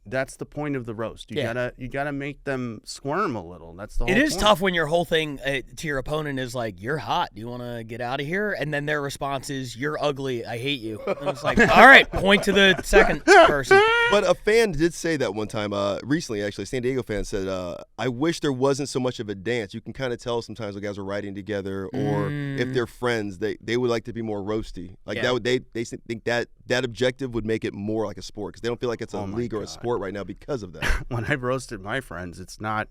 that's the point of the roast. Yeah. You gotta make them squirm a little. That's the whole It is point. tough when your whole thing to your opponent is like, "You're hot. Do you want to get out of here?" And then their response is, "You're ugly. I hate you." And it's like, all right, point to the second person. But a fan did say that one time, recently actually, a San Diego fan said, I wish there wasn't so much of a dance. You can kind of tell sometimes when guys are riding together or if they're friends, they would like to be more roasty. Like that would they think that objective would make it more like a sport because they don't feel like it's a league or a sport right now because of that. When I've roasted my friends, it's not.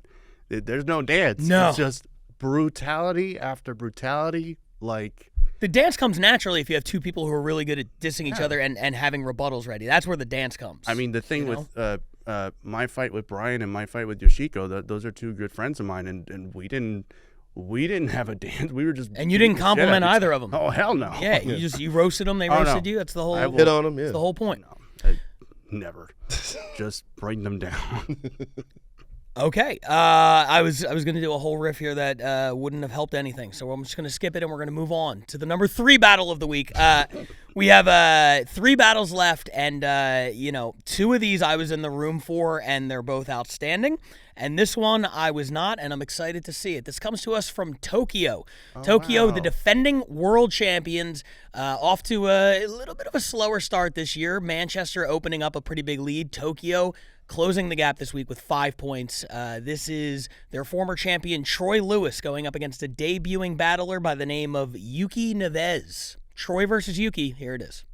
There's no dance. No. It's just brutality after brutality. Like The dance comes naturally if you have two people who are really good at dissing each other and having rebuttals ready. That's where the dance comes. I mean, the thing with my fight with Brian and my fight with Yoshiko, those are two good friends of mine, and we didn't have a dance. We were just and you didn't beating the shit compliment out of either of them. Oh hell no! Yeah, you roasted them. They roasted you. That's the whole hit on them. Yeah. That's the whole point. No, never. Just bring them down. Okay, I was going to do a whole riff here that wouldn't have helped anything, so I'm just going to skip it and we're going to move on to the number 3 battle of the week. We have 3 battles left, and 2 of these I was in the room for, and they're both outstanding. And this one I was not, and I'm excited to see it. This comes to us from Tokyo. Tokyo, the defending world champions, off to a little bit of a slower start this year. Manchester opening up a pretty big lead. Tokyo closing the gap this week with 5 points. This is their former champion, Troy Lewis, going up against a debuting battler by the name of Yuki Neves. Troy versus Yuki. Here it is.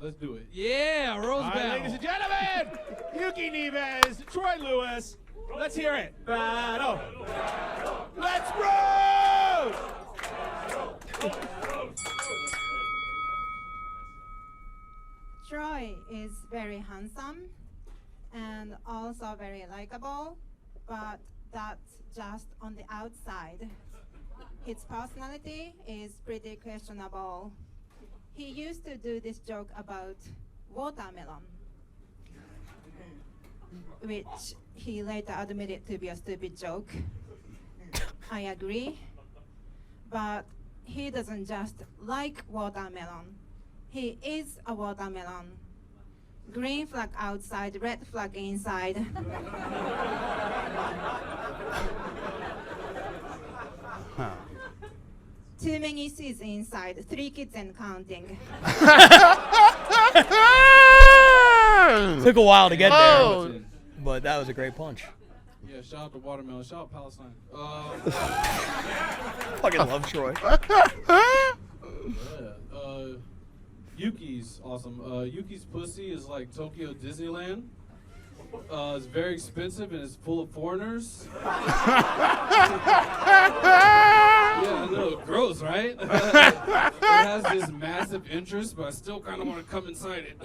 Let's do it. Yeah, Rose Battle. Ladies and gentlemen, Yuki Neves, Troy Lewis. Let's hear it. Battle. Let's roll! Troy is very handsome and also very likable, but that's just on the outside. His personality is pretty questionable. He used to do this joke about watermelon, which he later admitted to be a stupid joke. I agree, but he doesn't just like watermelon. He is a watermelon. Green flag outside, red flag inside. Too many C's inside, 3 kids and counting. Took a while to get there, but that was a great punch. Yeah, shout out to Watermelon. Shout out Palestine. Fucking love Troy. Yuki's awesome. Yuki's pussy is like Tokyo Disneyland. It's very expensive and it's full of foreigners. Yeah, I know, gross, right? It has this massive interest, but I still kind of want to come inside it.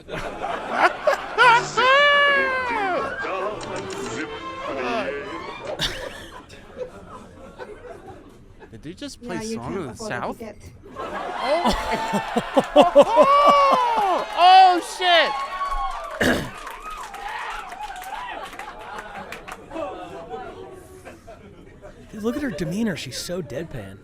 Did they just play you Song can't of the afford South? to get. Oh shit! Dude, look at her demeanor. She's so deadpan.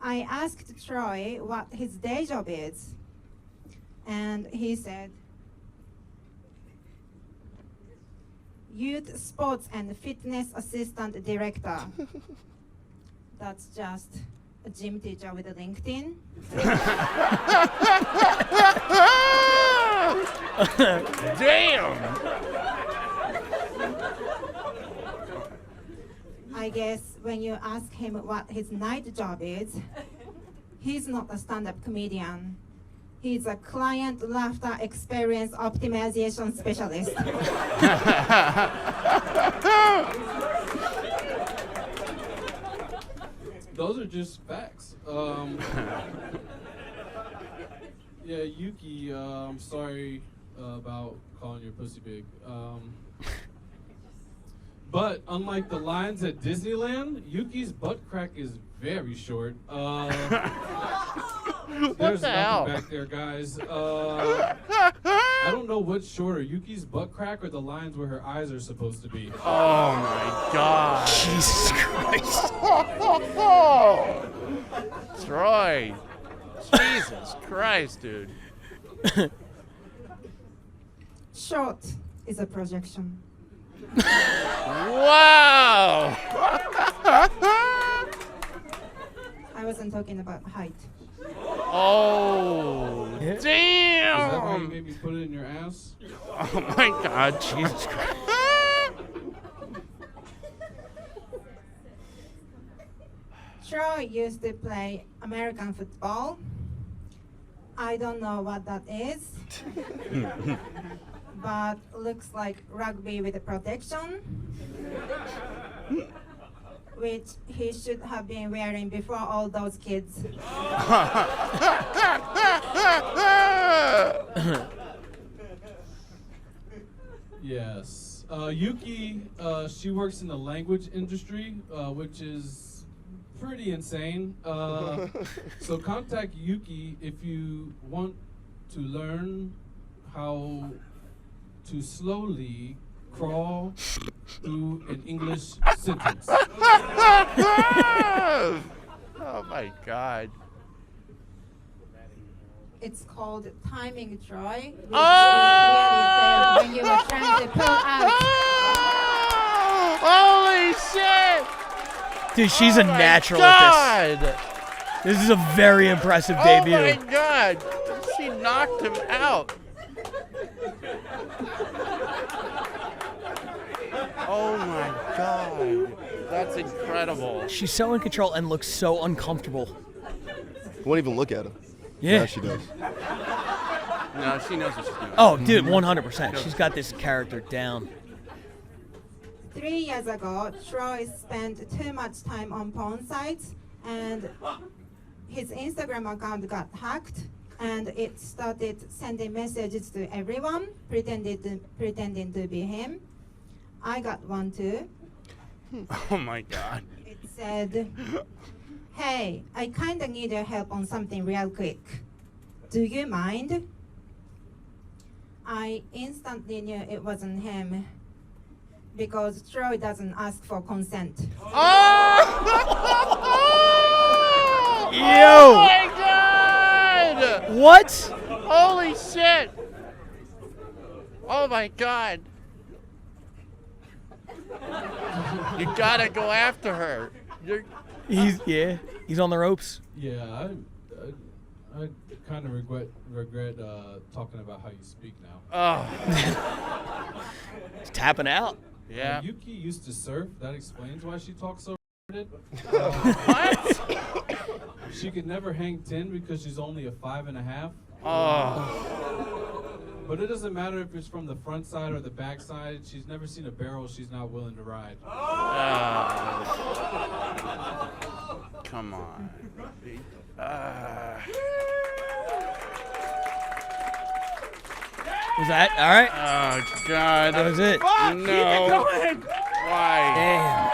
I asked Troy what his day job is, and he said, Youth Sports and Fitness Assistant Director. That's just a gym teacher with a LinkedIn. Damn! I guess when you ask him what his night job is, he's not a stand-up comedian. He's a client laughter experience optimization specialist. Those are just facts. Yeah, Yuki, I'm sorry about calling your pussy big. But unlike the lines at Disneyland, Yuki's butt crack is very short. There's the nothing hell? back there, guys. I don't know what's shorter, Yuki's butt crack or the lines where her eyes are supposed to be. Oh my god! Jesus Christ. Troy, Jesus Christ, dude. Short is a projection. Wow. I wasn't talking about height. Oh, damn. Is that why you made me put it in your ass? Oh my God, Jesus Christ. Troy used to play American football. I don't know what that is, but looks like rugby with a protection, which he should have been wearing before all those kids. Yes. Yuki, she works in the language industry, which is pretty insane. So contact Yuki if you want to learn how to slowly crawl through an English sentence. Oh my God. It's called timing, Troy. Which Oh! when you were trying to pull out. Holy shit! Dude, she's a natural God. at this. This is a very impressive debut. Oh my God. She knocked him out. Oh my God. That's incredible. She's so in control and looks so uncomfortable. Won't even look at him. Yeah. Now she does. No, she knows what she's doing. Oh, dude, 100%. She's got this character down. 3 years ago, Troy spent too much time on porn sites, and his Instagram account got hacked, and it started sending messages to everyone, pretending to be him. I got one too. Oh my God. It said, "Hey, I kinda need your help on something real quick. Do you mind?" I instantly knew it wasn't him, because Troy doesn't ask for consent. Oh! Yo! Oh my God! What? Holy shit! Oh my God! You gotta go after her. He's on the ropes. Yeah, I kind of regret talking about how you speak now. Oh. He's tapping out. Yeah. Yuki used to surf. That explains why she talks so retarded. What? She could never hang 10 because she's only a 5.5. Oh. But it doesn't matter if it's from the front side or the back side. She's never seen a barrel she's not willing to ride. Come on. Was that all right? Oh God. That was it. Fuck, No. keep it going. Why? Damn.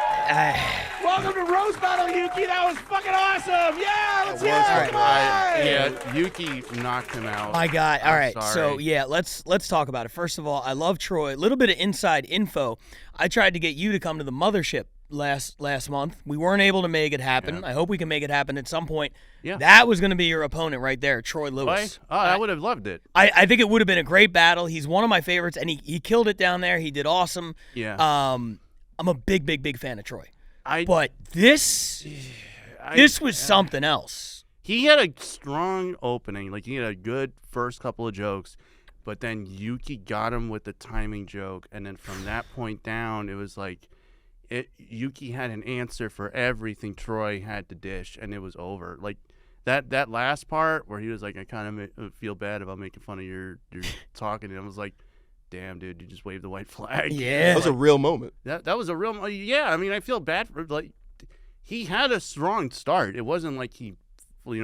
Welcome to Roast Battle, Yuki. That was fucking awesome. Yeah, let's hear it. Come on. Yeah, Yuki knocked him out. My God. All right. Sorry. So yeah, let's talk about it. First of all, I love Troy. A little bit of inside info. I tried to get you to come to the mothership last month. We weren't able to make it happen. Yeah. I hope we can make it happen at some point. Yeah. That was going to be your opponent right there, Troy Lewis. Oh, I would have loved it. I think it would have been a great battle. He's one of my favorites, and he killed it down there. He did awesome. Yeah. I'm a big fan of Troy. But this was something else. He had a strong opening. Like, he had a good first couple of jokes, but then Yuki got him with the timing joke, and then from that point down, it was like Yuki had an answer for everything Troy had to dish, and it was over. Like, that last part where he was like, I kind of feel bad about making fun of your talking, and I was like, damn, dude, you just waved the white flag. Yeah. That was a real moment. That was a real, yeah. I mean, I feel bad for, like, he had a strong start. It wasn't like he,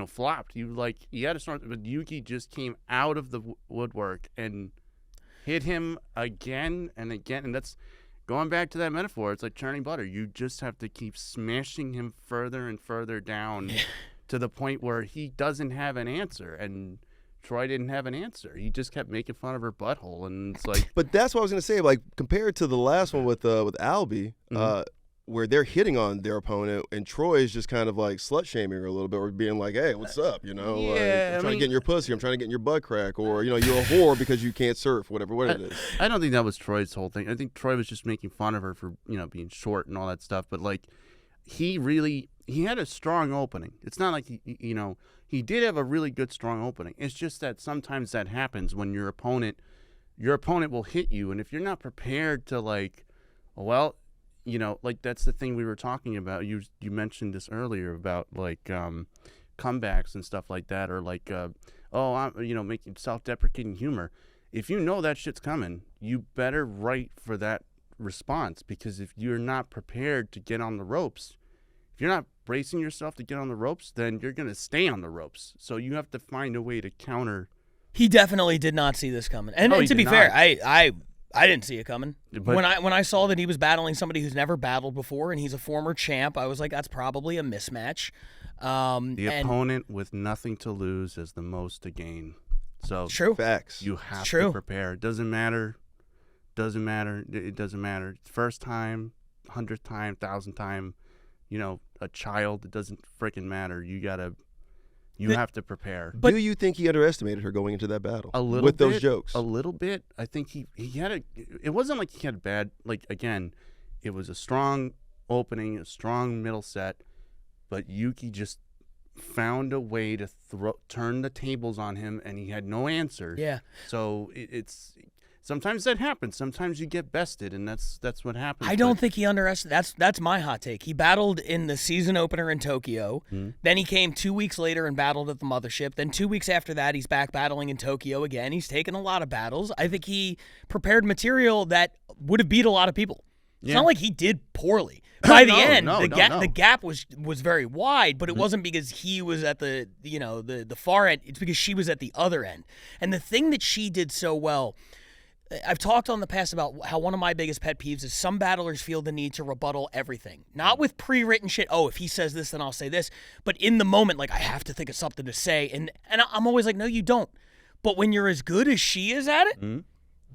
flopped. He had a strong, but Yuki just came out of the woodwork and hit him again and again. And that's going back to that metaphor. It's like churning butter. You just have to keep smashing him further and further down to the point where he doesn't have an answer. And Troy didn't have an answer. He just kept making fun of her butthole, and it's like. But that's what I was gonna say. Like, compared to the last one with Albie, where they're hitting on their opponent, and Troy is just kind of like slut shaming her a little bit, or being like, "Hey, what's up?" You know, I'm trying to get in your pussy, I'm trying to get in your butt crack, or you're a whore because you can't surf, what it is. I don't think that was Troy's whole thing. I think Troy was just making fun of her for being short and all that stuff. But like, he had a strong opening. It's not like he did have a really good strong opening. It's just that sometimes that happens when your opponent will hit you, and if you're not prepared to like that's the thing we were talking about. You mentioned this earlier about like comebacks and stuff like that, or like I'm making self-deprecating humor. If you know that shit's coming, you better write for that response, because if you're not prepared to get on the ropes, if you're not bracing yourself to get on the ropes, then you're gonna stay on the ropes. So you have to find a way to counter. He definitely did not see this coming, and to be fair, I didn't see it coming. But when I saw that he was battling somebody who's never battled before, and he's a former champ, I was like, that's probably a mismatch. The opponent with nothing to lose has the most to gain. So true. Facts. You have to prepare. It doesn't matter. It doesn't matter. First time, 100th time, 1,000th time, a child, it doesn't freaking matter. You have to prepare. But do you think he underestimated her going into that battle? A little with bit, those jokes. A little bit. I think he had it wasn't like he had a bad, again, it was a strong opening, a strong middle set, but Yuki just found a way to turn the tables on him, and he had no answer. Yeah. So it's sometimes that happens. Sometimes you get bested, and that's what happens. I don't think he underestimated. That's my hot take. He battled in the season opener in Tokyo. Mm-hmm. Then he came 2 weeks later and battled at the Mothership. Then 2 weeks after that, he's back battling in Tokyo again. He's taken a lot of battles. I think he prepared material that would have beat a lot of people. It's not like he did poorly. By the end, the gap was very wide, but it wasn't because he was at the far end. It's because she was at the other end. And the thing that she did so well, I've talked on the past about how one of my biggest pet peeves is some battlers feel the need to rebuttal everything. Not with pre-written shit, if he says this, then I'll say this. But in the moment, like, I have to think of something to say. And I'm always like, no, you don't. But when you're as good as she is at it,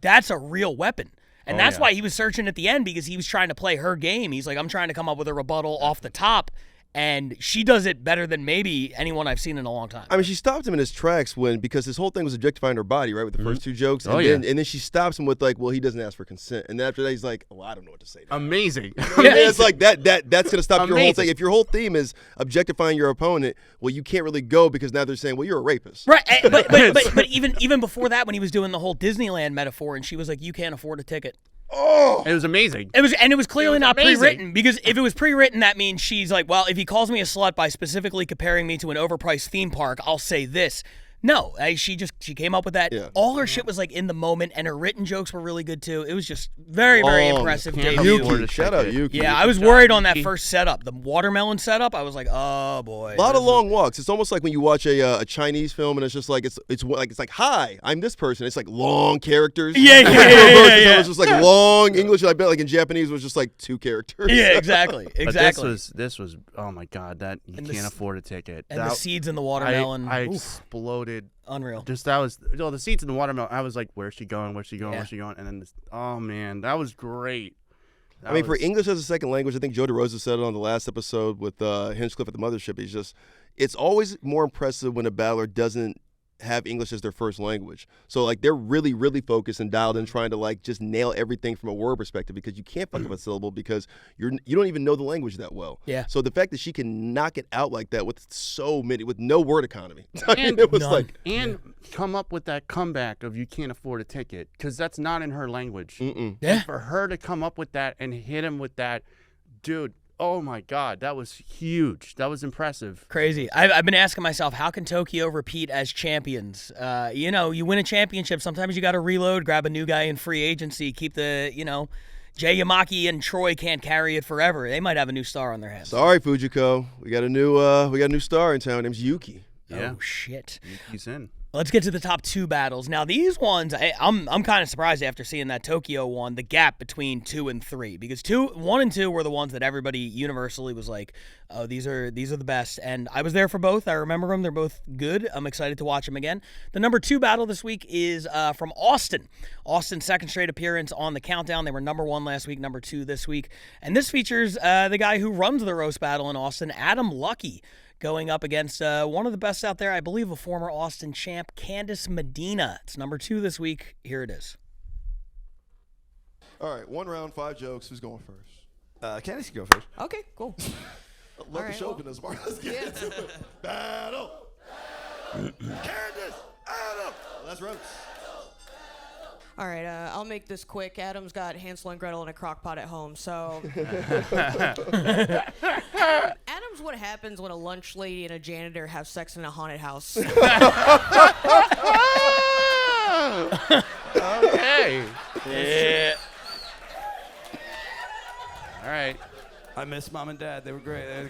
that's a real weapon. And that's why he was searching at the end, because he was trying to play her game. He's like, I'm trying to come up with a rebuttal off the top. And she does it better than maybe anyone I've seen in a long time. I mean, she stopped him in his tracks because his whole thing was objectifying her body, right, with the first two jokes. And then she stops him with, like, well, he doesn't ask for consent. And then after that, he's like, I don't know what to say now. Amazing. It's like that's going to stop your whole thing. If your whole theme is objectifying your opponent, well, you can't really go, because now they're saying, well, you're a rapist. Right. But even before that, when he was doing the whole Disneyland metaphor, and she was like, you can't afford a ticket. Oh, it was amazing. It was clearly not pre-written, because if it was pre-written, that means she's like, well, if he calls me a slut by specifically comparing me to an overpriced theme park, I'll say this. No, she came up with that. Yeah. All her shit was like in the moment, and her written jokes were really good too. It was just very, very impressive debut. Yuki, shout out Yuki. Yeah, I was worried on that first setup, the watermelon setup. I was like, oh boy. A lot of long walks. It's almost like when you watch a Chinese film, and it's just like it's like, hi, I'm this person. It's like long characters. Yeah. It's just like long English. I bet like in Japanese it was just like two characters. Yeah, exactly. But this was oh my god, that you can't afford a ticket. And the seeds in the watermelon. I exploded. Unreal. Just the seeds in the watermelon. I was like, where's she going? Where's she going? Where's she going? And then oh man, that was great. For English as a second language, I think Joe DeRosa said it on the last episode with Hinchcliffe at the Mothership. It's always more impressive when a battler doesn't have English as their first language. So like they're really, really focused and dialed in, trying to like just nail everything from a word perspective, because you can't fuck up a syllable because you don't even know the language that well. Yeah. So the fact that she can knock it out like that with with no word economy, and it was come up with that comeback of you can't afford a ticket, because that's not in her language. Yeah. And for her to come up with that and hit him with that, dude. Oh my God, that was huge. That was impressive. Crazy. I've been asking myself, how can Tokyo repeat as champions? You win a championship. Sometimes you got to reload, grab a new guy in free agency, keep the, Jay Yamaki and Troy can't carry it forever. They might have a new star on their hands. Sorry, Fujiko. We got a new star in town. Her name's Yuki. Yeah. Oh, shit. He's in. Let's get to the top 2 battles. Now, these ones, I'm kind of surprised after seeing that Tokyo one, the gap between 2 and 3, because 1 and 2 were the ones that everybody universally was like, oh, these are the best, and I was there for both. I remember them. They're both good. I'm excited to watch them again. The number 2 battle this week is from Austin. Austin's second straight appearance on the countdown. They were number 1 last week, number 2 this week, and this features the guy who runs the roast battle in Austin, Adam Lucky, going up against one of the best out there, I believe a former Austin champ, Candice Medina. It's number 2 this week. Here it is. All right, 1 round, 5 jokes. Who's going first? Candice can go first. Okay, cool. Let the show open smart. Let's get into it. Battle. Candice, Adam. Let's roast. All right, I'll make this quick. Adam's got Hansel and Gretel in a crock pot at home, so... Adam's what happens when a lunch lady and a janitor have sex in a haunted house. Okay. Yeah. All right. I miss Mom and Dad. They were great.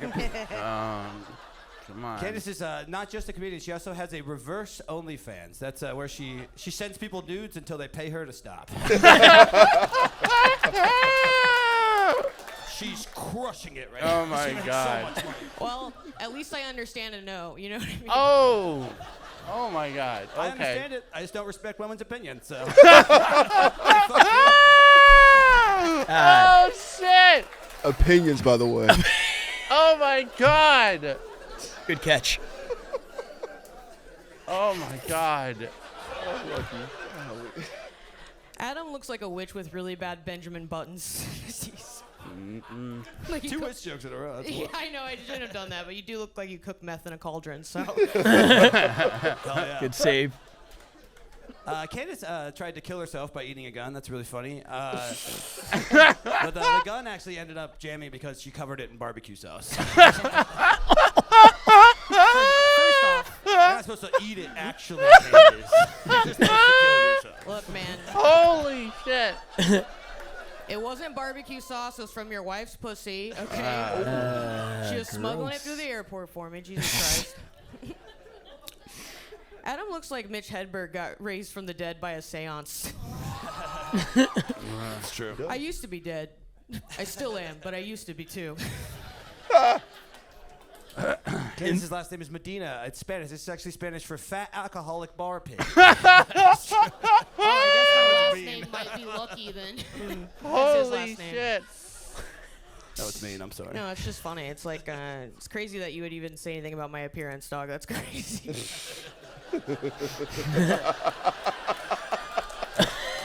Come on. Candice is not just a comedian. She also has a reverse OnlyFans. That's where she sends people nudes until they pay her to stop. She's crushing it right now. Oh, my God. So much money. Well, at least I understand and know. You know what I mean? Oh, my God. Okay. I understand it. I just don't respect women's opinions. So. Oh, shit. Opinions, by the way. Oh, my God. Good catch. Oh, my God. Adam looks like a witch with really bad Benjamin Buttons. Like 2 witch jokes in a row. Yeah, I know. I shouldn't have done that, but you do look like you cook meth in a cauldron, so. Yeah. Good save. Candice tried to kill herself by eating a gun. That's really funny. But the gun actually ended up jamming because she covered it in barbecue sauce. First off, you're not supposed to eat it, actually, Candice. You're just supposed to kill yourself. Look, man. Holy shit. It wasn't barbecue sauce. It was from your wife's pussy, okay? She was smuggling it through the airport for me. Jesus Christ. Adam looks like Mitch Hedberg got raised from the dead by a seance. That's true. I used to be dead. I still am, but I used to be too. Candice's last name is Medina. It's Spanish. It's actually Spanish for fat alcoholic bar pig. Oh, I guess my last name might be Lucky then. That's his last name. Shit. That was mean. I'm sorry. No, it's just funny. It's like, it's crazy that you would even say anything about my appearance, dog. That's crazy.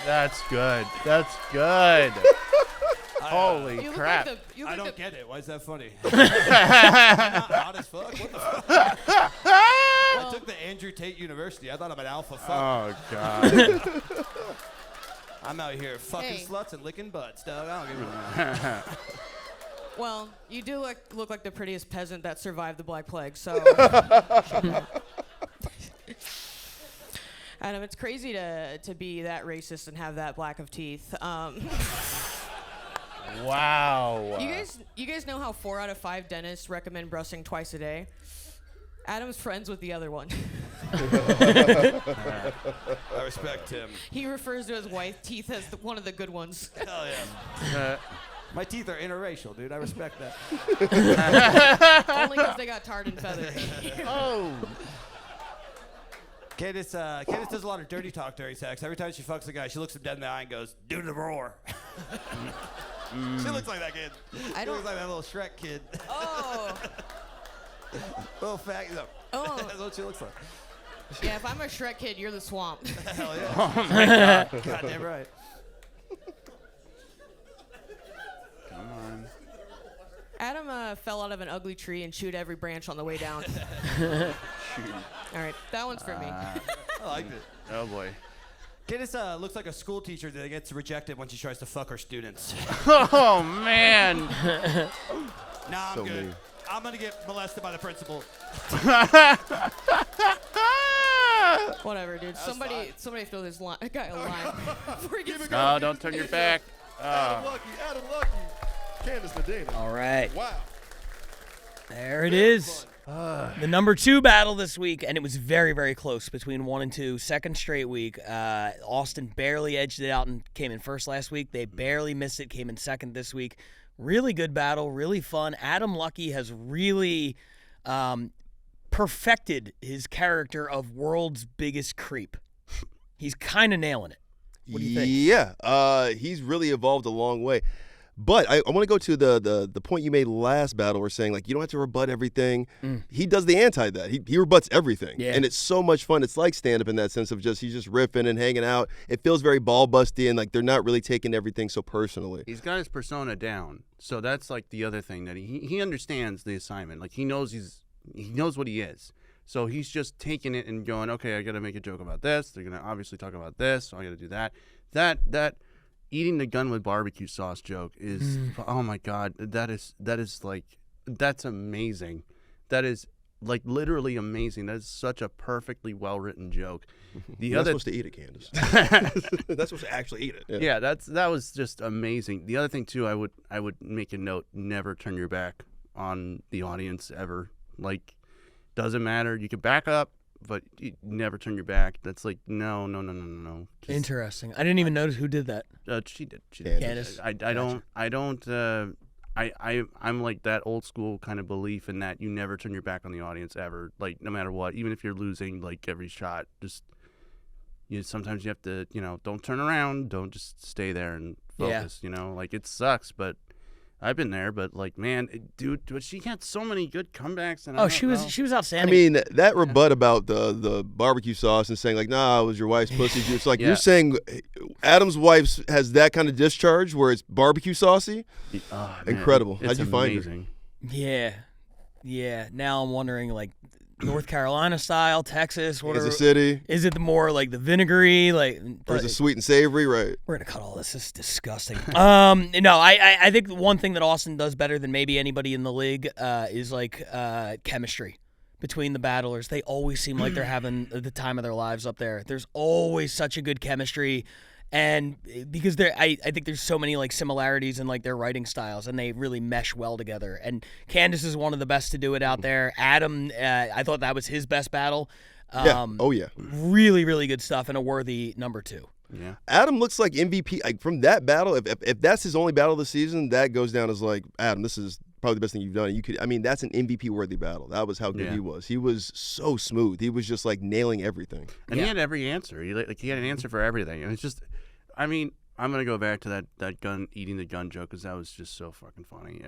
That's good. That's good. Holy You look crap. like the, you look I like don't the, get it. Why is that funny? Am I not hot as fuck? What the fuck? I took the Andrew Tate University. I thought I'm an alpha fuck. Oh, God. I'm out here fucking Hey. sluts and licking butts, dog. I don't give a Well, you do look like the prettiest peasant that survived the Black Plague, so. Adam, it's crazy to be that racist and have that black of teeth. Wow. You guys know how 4 out of 5 dentists recommend brushing twice a day? Adam's friends with the other one. I respect him. He refers to his white teeth as one of the good ones. Hell yeah. My teeth are interracial, dude. I respect that. Only because they got tarred and feathered. Oh. Candice does a lot of dirty talk during sex. Every time she fucks a guy, she looks him dead in the eye and goes, "Do the roar." She looks like that kid. She looks like that little Shrek kid. Oh. Little fat. Oh. That's what she looks like. Yeah, if I'm a Shrek kid, you're the swamp. Hell yeah. Oh, my God. Goddamn right. Come on. Adam fell out of an ugly tree and chewed every branch on the way down. All right, that one's for me. I liked it. Oh, boy. Candice looks like a school teacher that gets rejected when she tries to fuck her students. Oh, man. Nah, I'm So good. mean. I'm going to get molested by the principal. Whatever, dude. Somebody throw this guy a line. Before he gets No, don't turn your back. Adam Lucky. Candice Medina. All right. Wow. There it is. The number 2 battle this week, and it was very, very close between 1 and 2. Second straight week. Austin barely edged it out and came in first last week. They barely missed it, came in second this week. Really good battle, really fun. Adam Lucky has really perfected his character of world's biggest creep. He's kind of nailing it. What do you think? Yeah, he's really evolved a long way. But I want to go to the point you made last battle, where saying like you don't have to rebut everything. He does the anti that. He rebuts everything, and it's so much fun. It's like stand up in that sense of he's just riffing and hanging out. It feels very ball busty, and like they're not really taking everything so personally. He's got his persona down, so that's like the other thing that he understands the assignment. Like he knows what he is. So he's just taking it and going, okay, I got to make a joke about this. They're gonna obviously talk about this, so I got to do that. That eating the gun with barbecue sauce joke is oh my god, that is like, that's amazing. That is like literally amazing. That is such a perfectly well written joke. You're not supposed to eat it, Candace. That's supposed to actually eat it. Yeah, that was just amazing. The other thing too, I would make a note: never turn your back on the audience ever. Like, doesn't matter. You can back up, but you never turn your back. That's like no. Interesting. I didn't even notice who did that. She did. Candace. I'm like that old school kind of belief in that you never turn your back on the audience ever. Like no matter what, even if you're losing like every shot, just sometimes you have to don't turn around, don't just stay there and focus. Like it sucks, but I've been there, but like, man, dude, she had so many good comebacks. And she was outstanding. I mean, that rebut about the barbecue sauce and saying like, nah, it was your wife's pussy. It's like you're saying Adam's wife has that kind of discharge where it's barbecue saucy. Incredible. How'd you find her? Yeah. Now I'm wondering like North Carolina style, Texas, whatever. Kansas City. Is it the more like the vinegary, like, or is it sweet and savory? Right. We're gonna cut all this. This is disgusting. No, I think the one thing that Austin does better than maybe anybody in the league is like chemistry between the battlers. They always seem like they're having the time of their lives up there. There's always such a good chemistry. And because I think there's so many like similarities in like their writing styles, and they really mesh well together. And Candace is one of the best to do it out there. Adam, I thought that was his best battle. Really, really good stuff, and a worthy number 2. Yeah. Adam looks like MVP. Like from that battle, if that's his only battle this season, that goes down as like, Adam, this is probably the best thing you've done. That's an MVP worthy battle. That was how good he was. He was so smooth. He was just like nailing everything. And he had every answer. He had an answer for everything. And it's just, I'm gonna go back to that gun eating the gun joke, because that was just so fucking funny.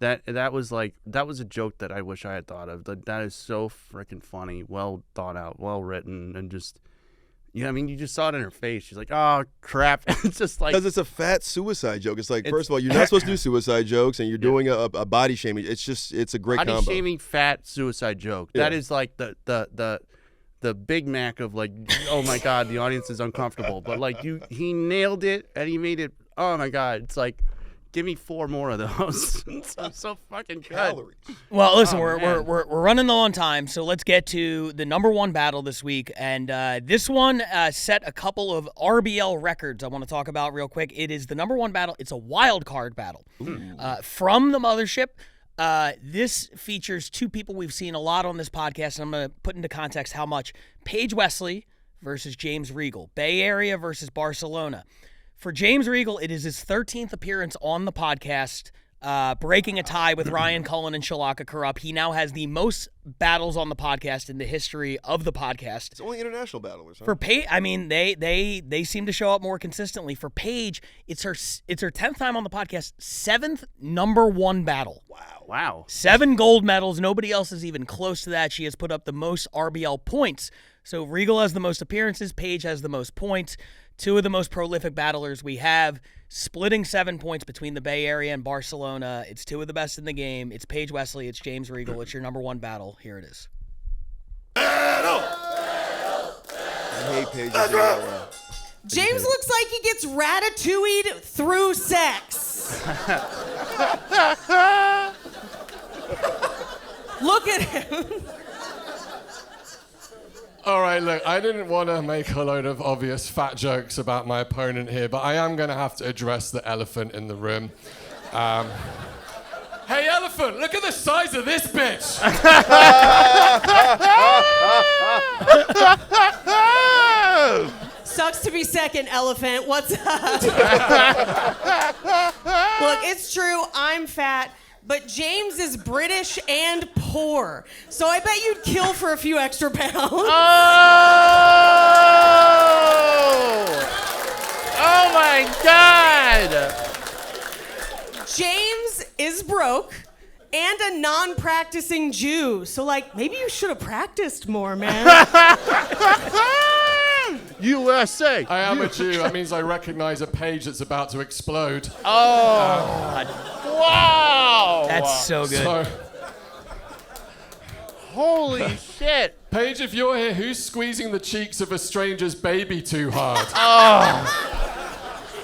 That was a joke that I wish I had thought of. That is so freaking funny, well thought out, well written, and just. Yeah, I mean, you just saw it in her face. She's like, "Oh crap!" It's just like because it's a fat suicide joke. It's like, first of all, you're not supposed to do suicide jokes, and you're doing a body shaming. It's a great body combo. shaming fat suicide joke. Yeah. That is like the Big Mac of like, oh my god, the audience is uncomfortable. But like he nailed it, and he made it. Oh my god, it's like. Give me 4 more of those. It's so fucking good. Calories. Well, listen, we're running low on time, so let's get to the number 1 battle this week. And this one set a couple of RBL records I want to talk about real quick. It is the number 1 battle. It's a wild card battle. From the mothership. This features 2 people we've seen a lot on this podcast, and I'm going to put into context how much. Paige Wesley versus James Regal. Bay Area versus Barcelona. For James Regal, it is his 13th appearance on the podcast, breaking a tie with Ryan Cullen and Shalaka Karup. He now has the most battles on the podcast in the history of the podcast. It's only international battlers. Huh? For Paige, I mean, they seem to show up more consistently. For Paige, it's her 10th time on the podcast, 7th number 1 battle. Wow. 7 gold medals. Nobody else is even close to that. She has put up the most RBL points. So Regal has the most appearances. Paige has the most points. 2 of the most prolific battlers we have, splitting 7 points between the Bay Area and Barcelona. It's 2 of the best in the game. It's Paige Wesley. It's James Regal. It's your number 1 battle. Here it is. I hate Paige. James looks like he gets ratatouille'd through sex. Look at him. All right, look, I didn't want to make a load of obvious fat jokes about my opponent here, but I am going to have to address the elephant in the room. Hey, elephant! elephant. Look at the size of this bitch. Sucks to be second, elephant. What's up? Look, it's true, I'm fat, but James is British and poor. So I bet you'd kill for a few extra pounds. Oh my God! James is broke and a non-practicing Jew. So, like, maybe you should have practiced more, man. USA. I am a Jew. That means I recognize a page that's about to explode. Oh. Wow. That's so good. Holy shit. Paige, if you're here, who's squeezing the cheeks of a stranger's baby too hard?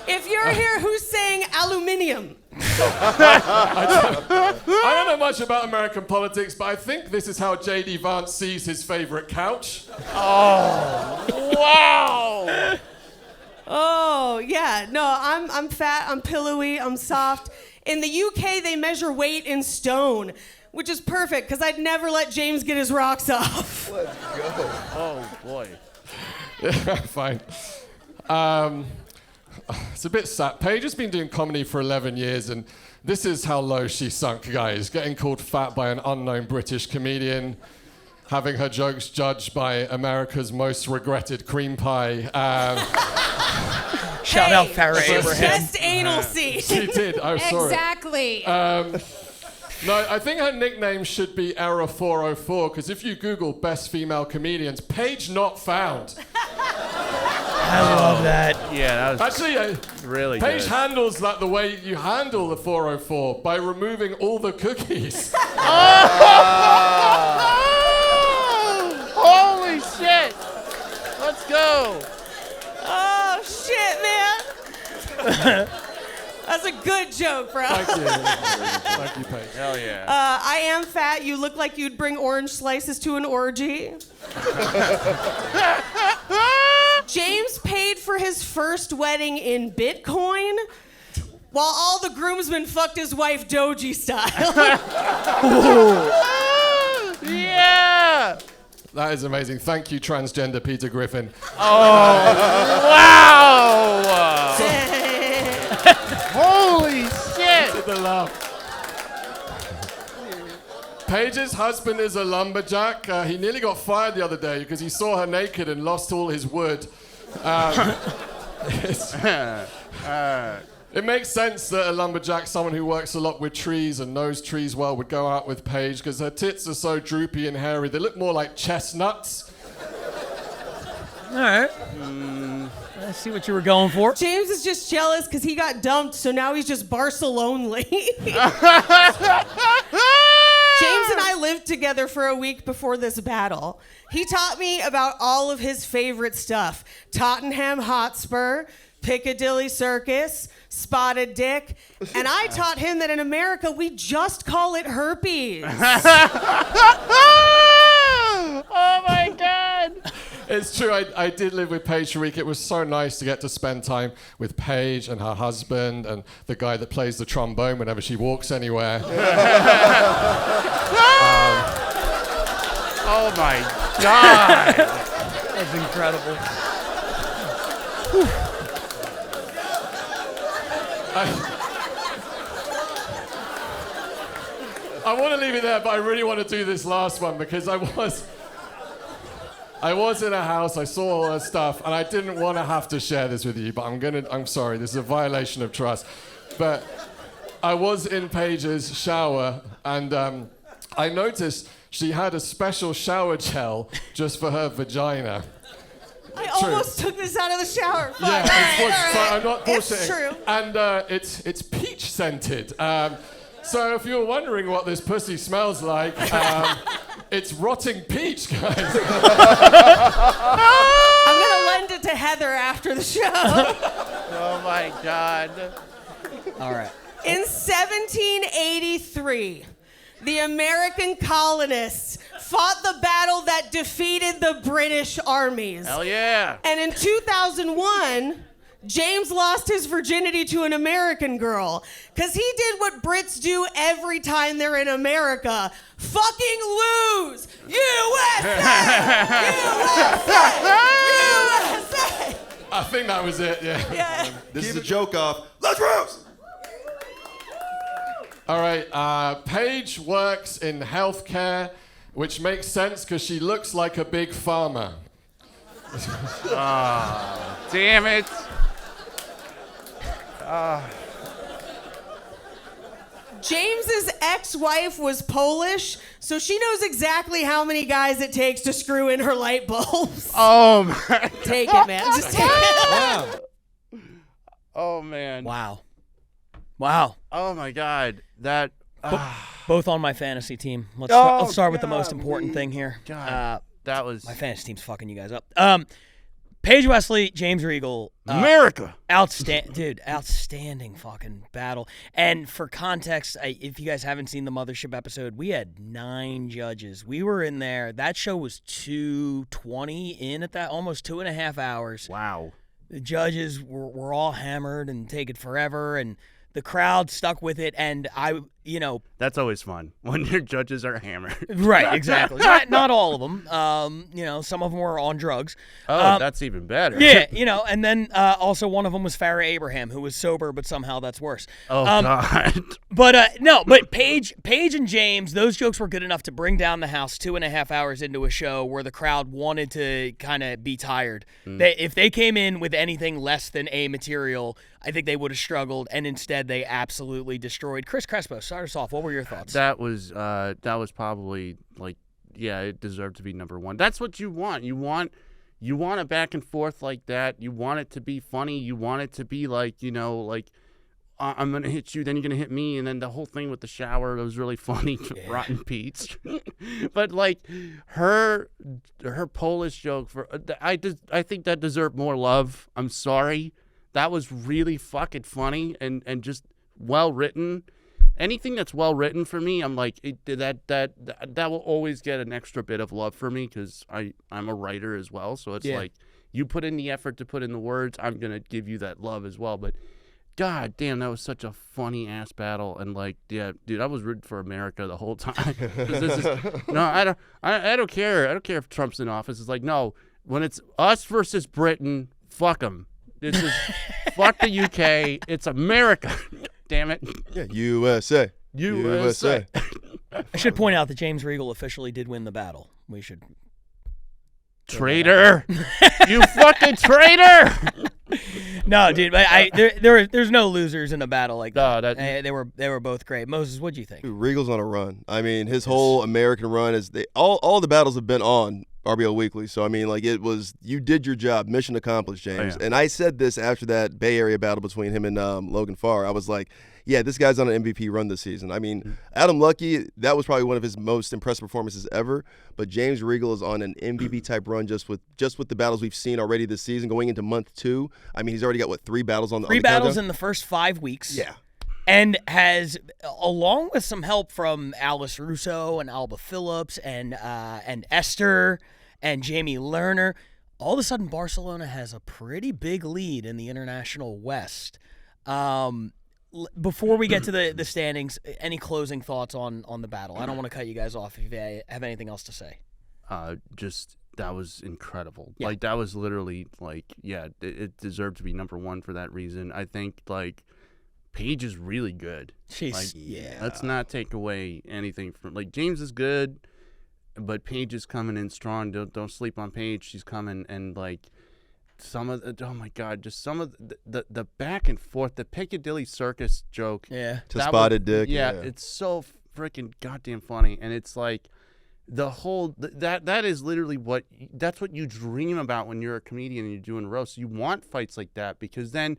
If you're here, who's saying aluminium? I don't know much about American politics, but I think this is how J.D. Vance sees his favorite couch. Oh, wow. Oh, yeah. No, I'm fat, I'm pillowy, I'm soft. In the UK, they measure weight in stone, which is perfect, because I'd never let James get his rocks off. Let's go. Oh, boy. Yeah, fine. It's a bit sad. Paige has been doing comedy for 11 years, and this is how low she sunk, guys. Getting called fat by an unknown British comedian, having her jokes judged by America's most regretted cream pie. Shout out Farrah Abraham. Just anal seed. She did. I saw it. Exactly. No, I think her nickname should be Error 404, because if you Google best female comedians, Paige not found. I love that. Yeah, that was Actually, really Paige good. handles that the way you handle the 404, by removing all the cookies. Holy shit. Let's go. Oh, shit, man. That's a good joke, bro. Thank you. Thank you, Paige. Hell yeah. I am fat. You look like you'd bring orange slices to an orgy. James paid for his first wedding in Bitcoin, while all the groomsmen fucked his wife Doji style. Yeah. That is amazing. Thank you, transgender Peter Griffin. Oh, wow. Holy shit. Did the laugh. Paige's husband is a lumberjack. He nearly got fired the other day because he saw her naked and lost all his wood. It makes sense that a lumberjack, someone who works a lot with trees and knows trees well, would go out with Paige because her tits are so droopy and hairy. They look more like chestnuts. All right. I see what you were going for. James is just jealous because he got dumped, so now he's just Barcelona. James and I lived together for a week before this battle. He taught me about all of his favorite stuff. Tottenham Hotspur, Piccadilly Circus, Spotted Dick, and I taught him that in America we just call it herpes. Oh my God. It's true, I did live with Paige for a week. It was so nice to get to spend time with Paige and her husband and the guy that plays the trombone whenever she walks anywhere. Oh my God. That's incredible. I want to leave it there, but I really want to do this last one because I was in a house, I saw all her stuff, and I didn't want to have to share this with you, but I'm sorry, this is a violation of trust. But I was in Paige's shower, and I noticed she had a special shower gel just for her vagina. I almost took this out of the shower. Fuck. Yeah, All right. so I'm not bullshitting. It's true. And it's peach scented. So if you're wondering what this pussy smells like, it's rotting peach, guys. I'm gonna lend it to Heather after the show. Oh my God. All right. In 1783, the American colonists fought the battle that defeated the British armies. Hell yeah. And in 2001, James lost his virginity to an American girl because he did what Brits do every time they're in America. Fucking lose! USA! USA! USA! I think that was it, yeah. This is a joke off. Let's roast! All right, Paige works in healthcare, which makes sense because she looks like a big farmer. Damn it. James's ex-wife was Polish, so she knows exactly how many guys it takes to screw in her light bulbs. Oh, man. Take it, man. Just take it. Wow. Oh, man. Wow. Oh, my God. That... Both on my fantasy team. Let's start with the most important thing here. God, that was... My fantasy team's fucking you guys up. Paige Wesley, James Regal. America. Outstanding fucking battle. And for context, if you guys haven't seen the Mothership episode, we had 9 judges. We were in there. That show was 2:20 in at that, almost 2.5 hours. Wow. The judges were all hammered and taking forever, and the crowd stuck with it, and That's always fun when your judges are hammered. Right, exactly. Not all of them. Some of them were on drugs. That's even better. Yeah, and then also one of them was Farrah Abraham, who was sober, but somehow that's worse. Oh, God. But Paige and James, those jokes were good enough to bring down the house 2.5 hours into a show where the crowd wanted to kind of be tired. If they came in with anything less than A material, I think they would have struggled, and instead they absolutely destroyed. Chris Crespo, start us off. What were your thoughts? That was probably it deserved to be number 1. That's what you want. You want a back and forth like that. You want it to be funny. You want it to be I'm gonna hit you, then you're gonna hit me, and then the whole thing with the shower was really funny. Yeah. Rotten Pete's. But her Polish joke I think that deserved more love. I'm sorry. That was really fucking funny and just well written. Anything that's well written for me, I'm like that will always get an extra bit of love for me because I'm a writer as well. So it's like you put in the effort to put in the words, I'm gonna give you that love as well. But God damn, that was such a funny ass battle, and dude, I was rooting for America the whole time. I don't care. I don't care if Trump's in office. It's like, no, when it's us versus Britain, fuck them. This is fuck the UK. It's America. Damn it. Yeah, USA. USA. I should point out that James Regal officially did win the battle. We should. Traitor. You fucking traitor. No, dude, there's no losers in a battle like that. They were both great. Moses, what'd you think? Dude, Regal's on a run. I mean, his whole American run is all the battles have been on RBL Weekly. So I mean, it was, you did your job, mission accomplished, James. And I said this after that Bay Area battle between him and Logan Farr. I was like, yeah, this guy's on an MVP run this season. I mean, Adam Lucky, that was probably one of his most impressive performances ever. But James Regal is on an MVP type run just with the battles we've seen already this season, going into month 2. I mean, he's already got 3 battles on the battles countdown? in the first 5 weeks. Yeah. And has, along with some help from Alice Russo and Alba Phillips and Esther and Jamie Lerner, all of a sudden Barcelona has a pretty big lead in the International West. Before we get to the standings, any closing thoughts on the battle? I don't want to cut you guys off if you have anything else to say. That was incredible. Yeah. That was literally it deserved to be number 1 for that reason. I think Paige is really good. Let's not take away anything from James is good, but Paige is coming in strong. Don't sleep on Paige. She's coming, and some of the, oh my God, just some of the back and forth, the Piccadilly Circus joke. Yeah. To Spotted Dick. Yeah, it's so freaking goddamn funny, and it's the whole that is literally that's what you dream about when you're a comedian and you're doing roasts. You want fights like that because then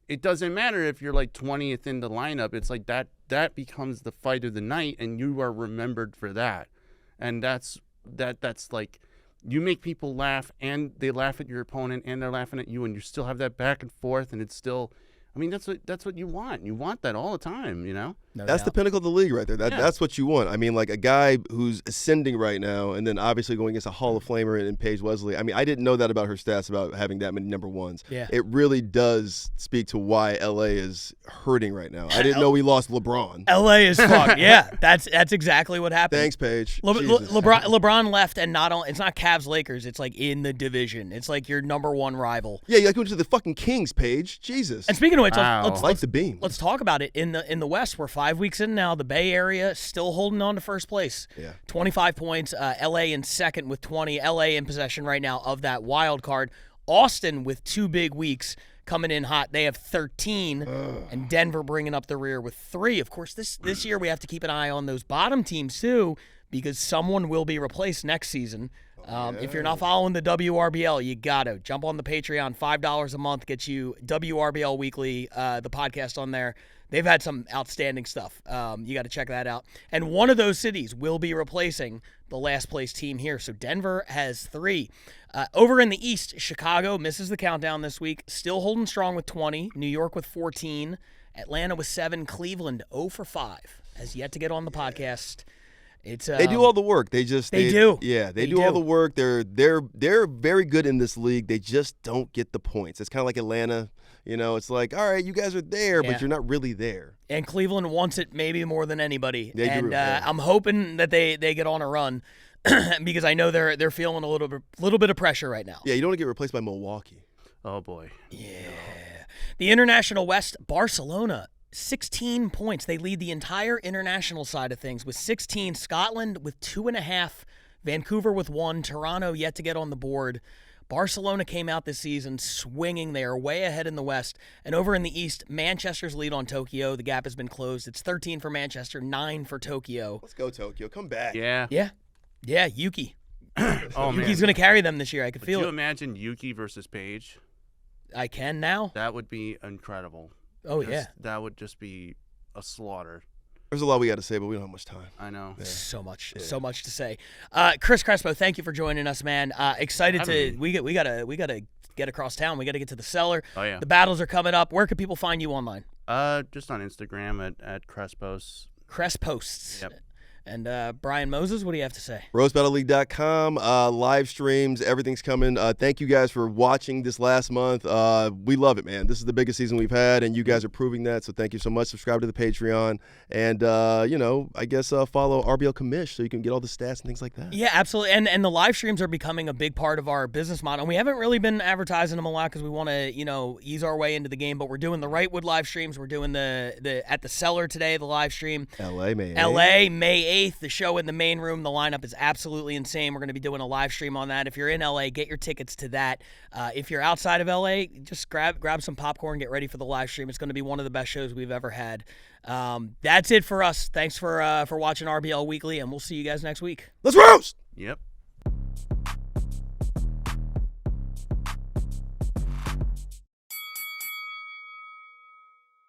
it doesn't matter if you're 20th in the lineup. It's that becomes the fight of the night, and you are remembered for that. And that's you make people laugh, and they laugh at your opponent, and they're laughing at you, and you still have that back and forth, and it's still, I mean, that's what you want. You want that all the time, you know? That's the pinnacle of the league right there. That's what you want. I mean, like a guy who's ascending right now, and then obviously going against a Hall of Famer in Paige Wesley. I mean, I didn't know that about her stats about having that many number ones. Yeah. It really does speak to why LA is hurting right now. I didn't know we lost LeBron. LA is fucked. Yeah, that's exactly what happened. Thanks, Paige. LeBron left, and it's not Cavs Lakers. It's like in the division. It's like your number one rival. Yeah, you like went to the fucking Kings, Paige. Jesus. And speaking of which, let's the beam. Let's talk about it in the West. We're 5 weeks in now. The Bay Area still holding on to first place. Yeah. 25 points. LA in second with 20. LA in possession right now of that wild card. Austin with 2 big weeks coming in hot. They have 13, and Denver bringing up the rear with 3. Of course, this year we have to keep an eye on those bottom teams too, because someone will be replaced next season. If you're not following the WRBL, you gotta jump on the Patreon. $5 a month gets you WRBL Weekly, the podcast on there. They've had some outstanding stuff. You got to check that out. And one of those cities will be replacing the last place team here. So Denver has 3. Over in the East, Chicago misses the countdown this week. Still holding strong with 20. New York with 14. Atlanta with 7. Cleveland 0 for 5. Has yet to get on the podcast. It's they do all the work. They do. Yeah, they do all the work. They're very good in this league. They just don't get the points. It's kind of like Atlanta. You know, it's like, all right, you guys are there, but you're not really there. And Cleveland wants it maybe more than anybody. They do, I'm hoping that they get on a run because I know they're feeling a little bit of pressure right now. Yeah, you don't want to get replaced by Milwaukee. Oh boy. Yeah. The International West, Barcelona, 16 points. They lead the entire international side of things with 16. Scotland with 2.5. Vancouver with 1. Toronto yet to get on the board. Barcelona came out this season swinging. They are way ahead in the West. And over in the East, Manchester's lead on Tokyo. The gap has been closed. It's 13 for Manchester, 9 for Tokyo. Let's go, Tokyo. Come back. Yeah. Yeah, Yuki. Oh, man. Yuki's going to carry them this year. I can feel it. Could you imagine Yuki versus Paige? I can now. That would be incredible. Oh, yeah. That would just be a slaughter. There's a lot we got to say, but we don't have much time. I know. Yeah. So much to say. Chris Crespo, thank you for joining us, man. Excited we gotta get across town. We gotta get to the cellar. Oh yeah. The battles are coming up. Where can people find you online? Just on Instagram at Crespos. Cresposts. Yep. And Brian Moses, what do you have to say? RoastBattleLeague.com, live streams, everything's coming. Thank you guys for watching this last month. We love it, man. This is the biggest season we've had, and you guys are proving that, so thank you so much. Subscribe to the Patreon, and, I guess follow RBL Commish so you can get all the stats and things like that. Yeah, absolutely. And the live streams are becoming a big part of our business model. And we haven't really been advertising them a lot because we want to, ease our way into the game, but we're doing the Wrightwood live streams. We're doing the at the cellar today, the live stream. LA, May 8th, the show in the main room. The lineup is absolutely insane. We're going to be doing a live stream on that. If you're in LA, get your tickets to that. If you're outside of LA, just grab some popcorn, get ready for the live stream. It's going to be one of the best shows we've ever had. That's it for us. Thanks for watching RBL Weekly, and we'll see you guys next week. Let's roast! Yep.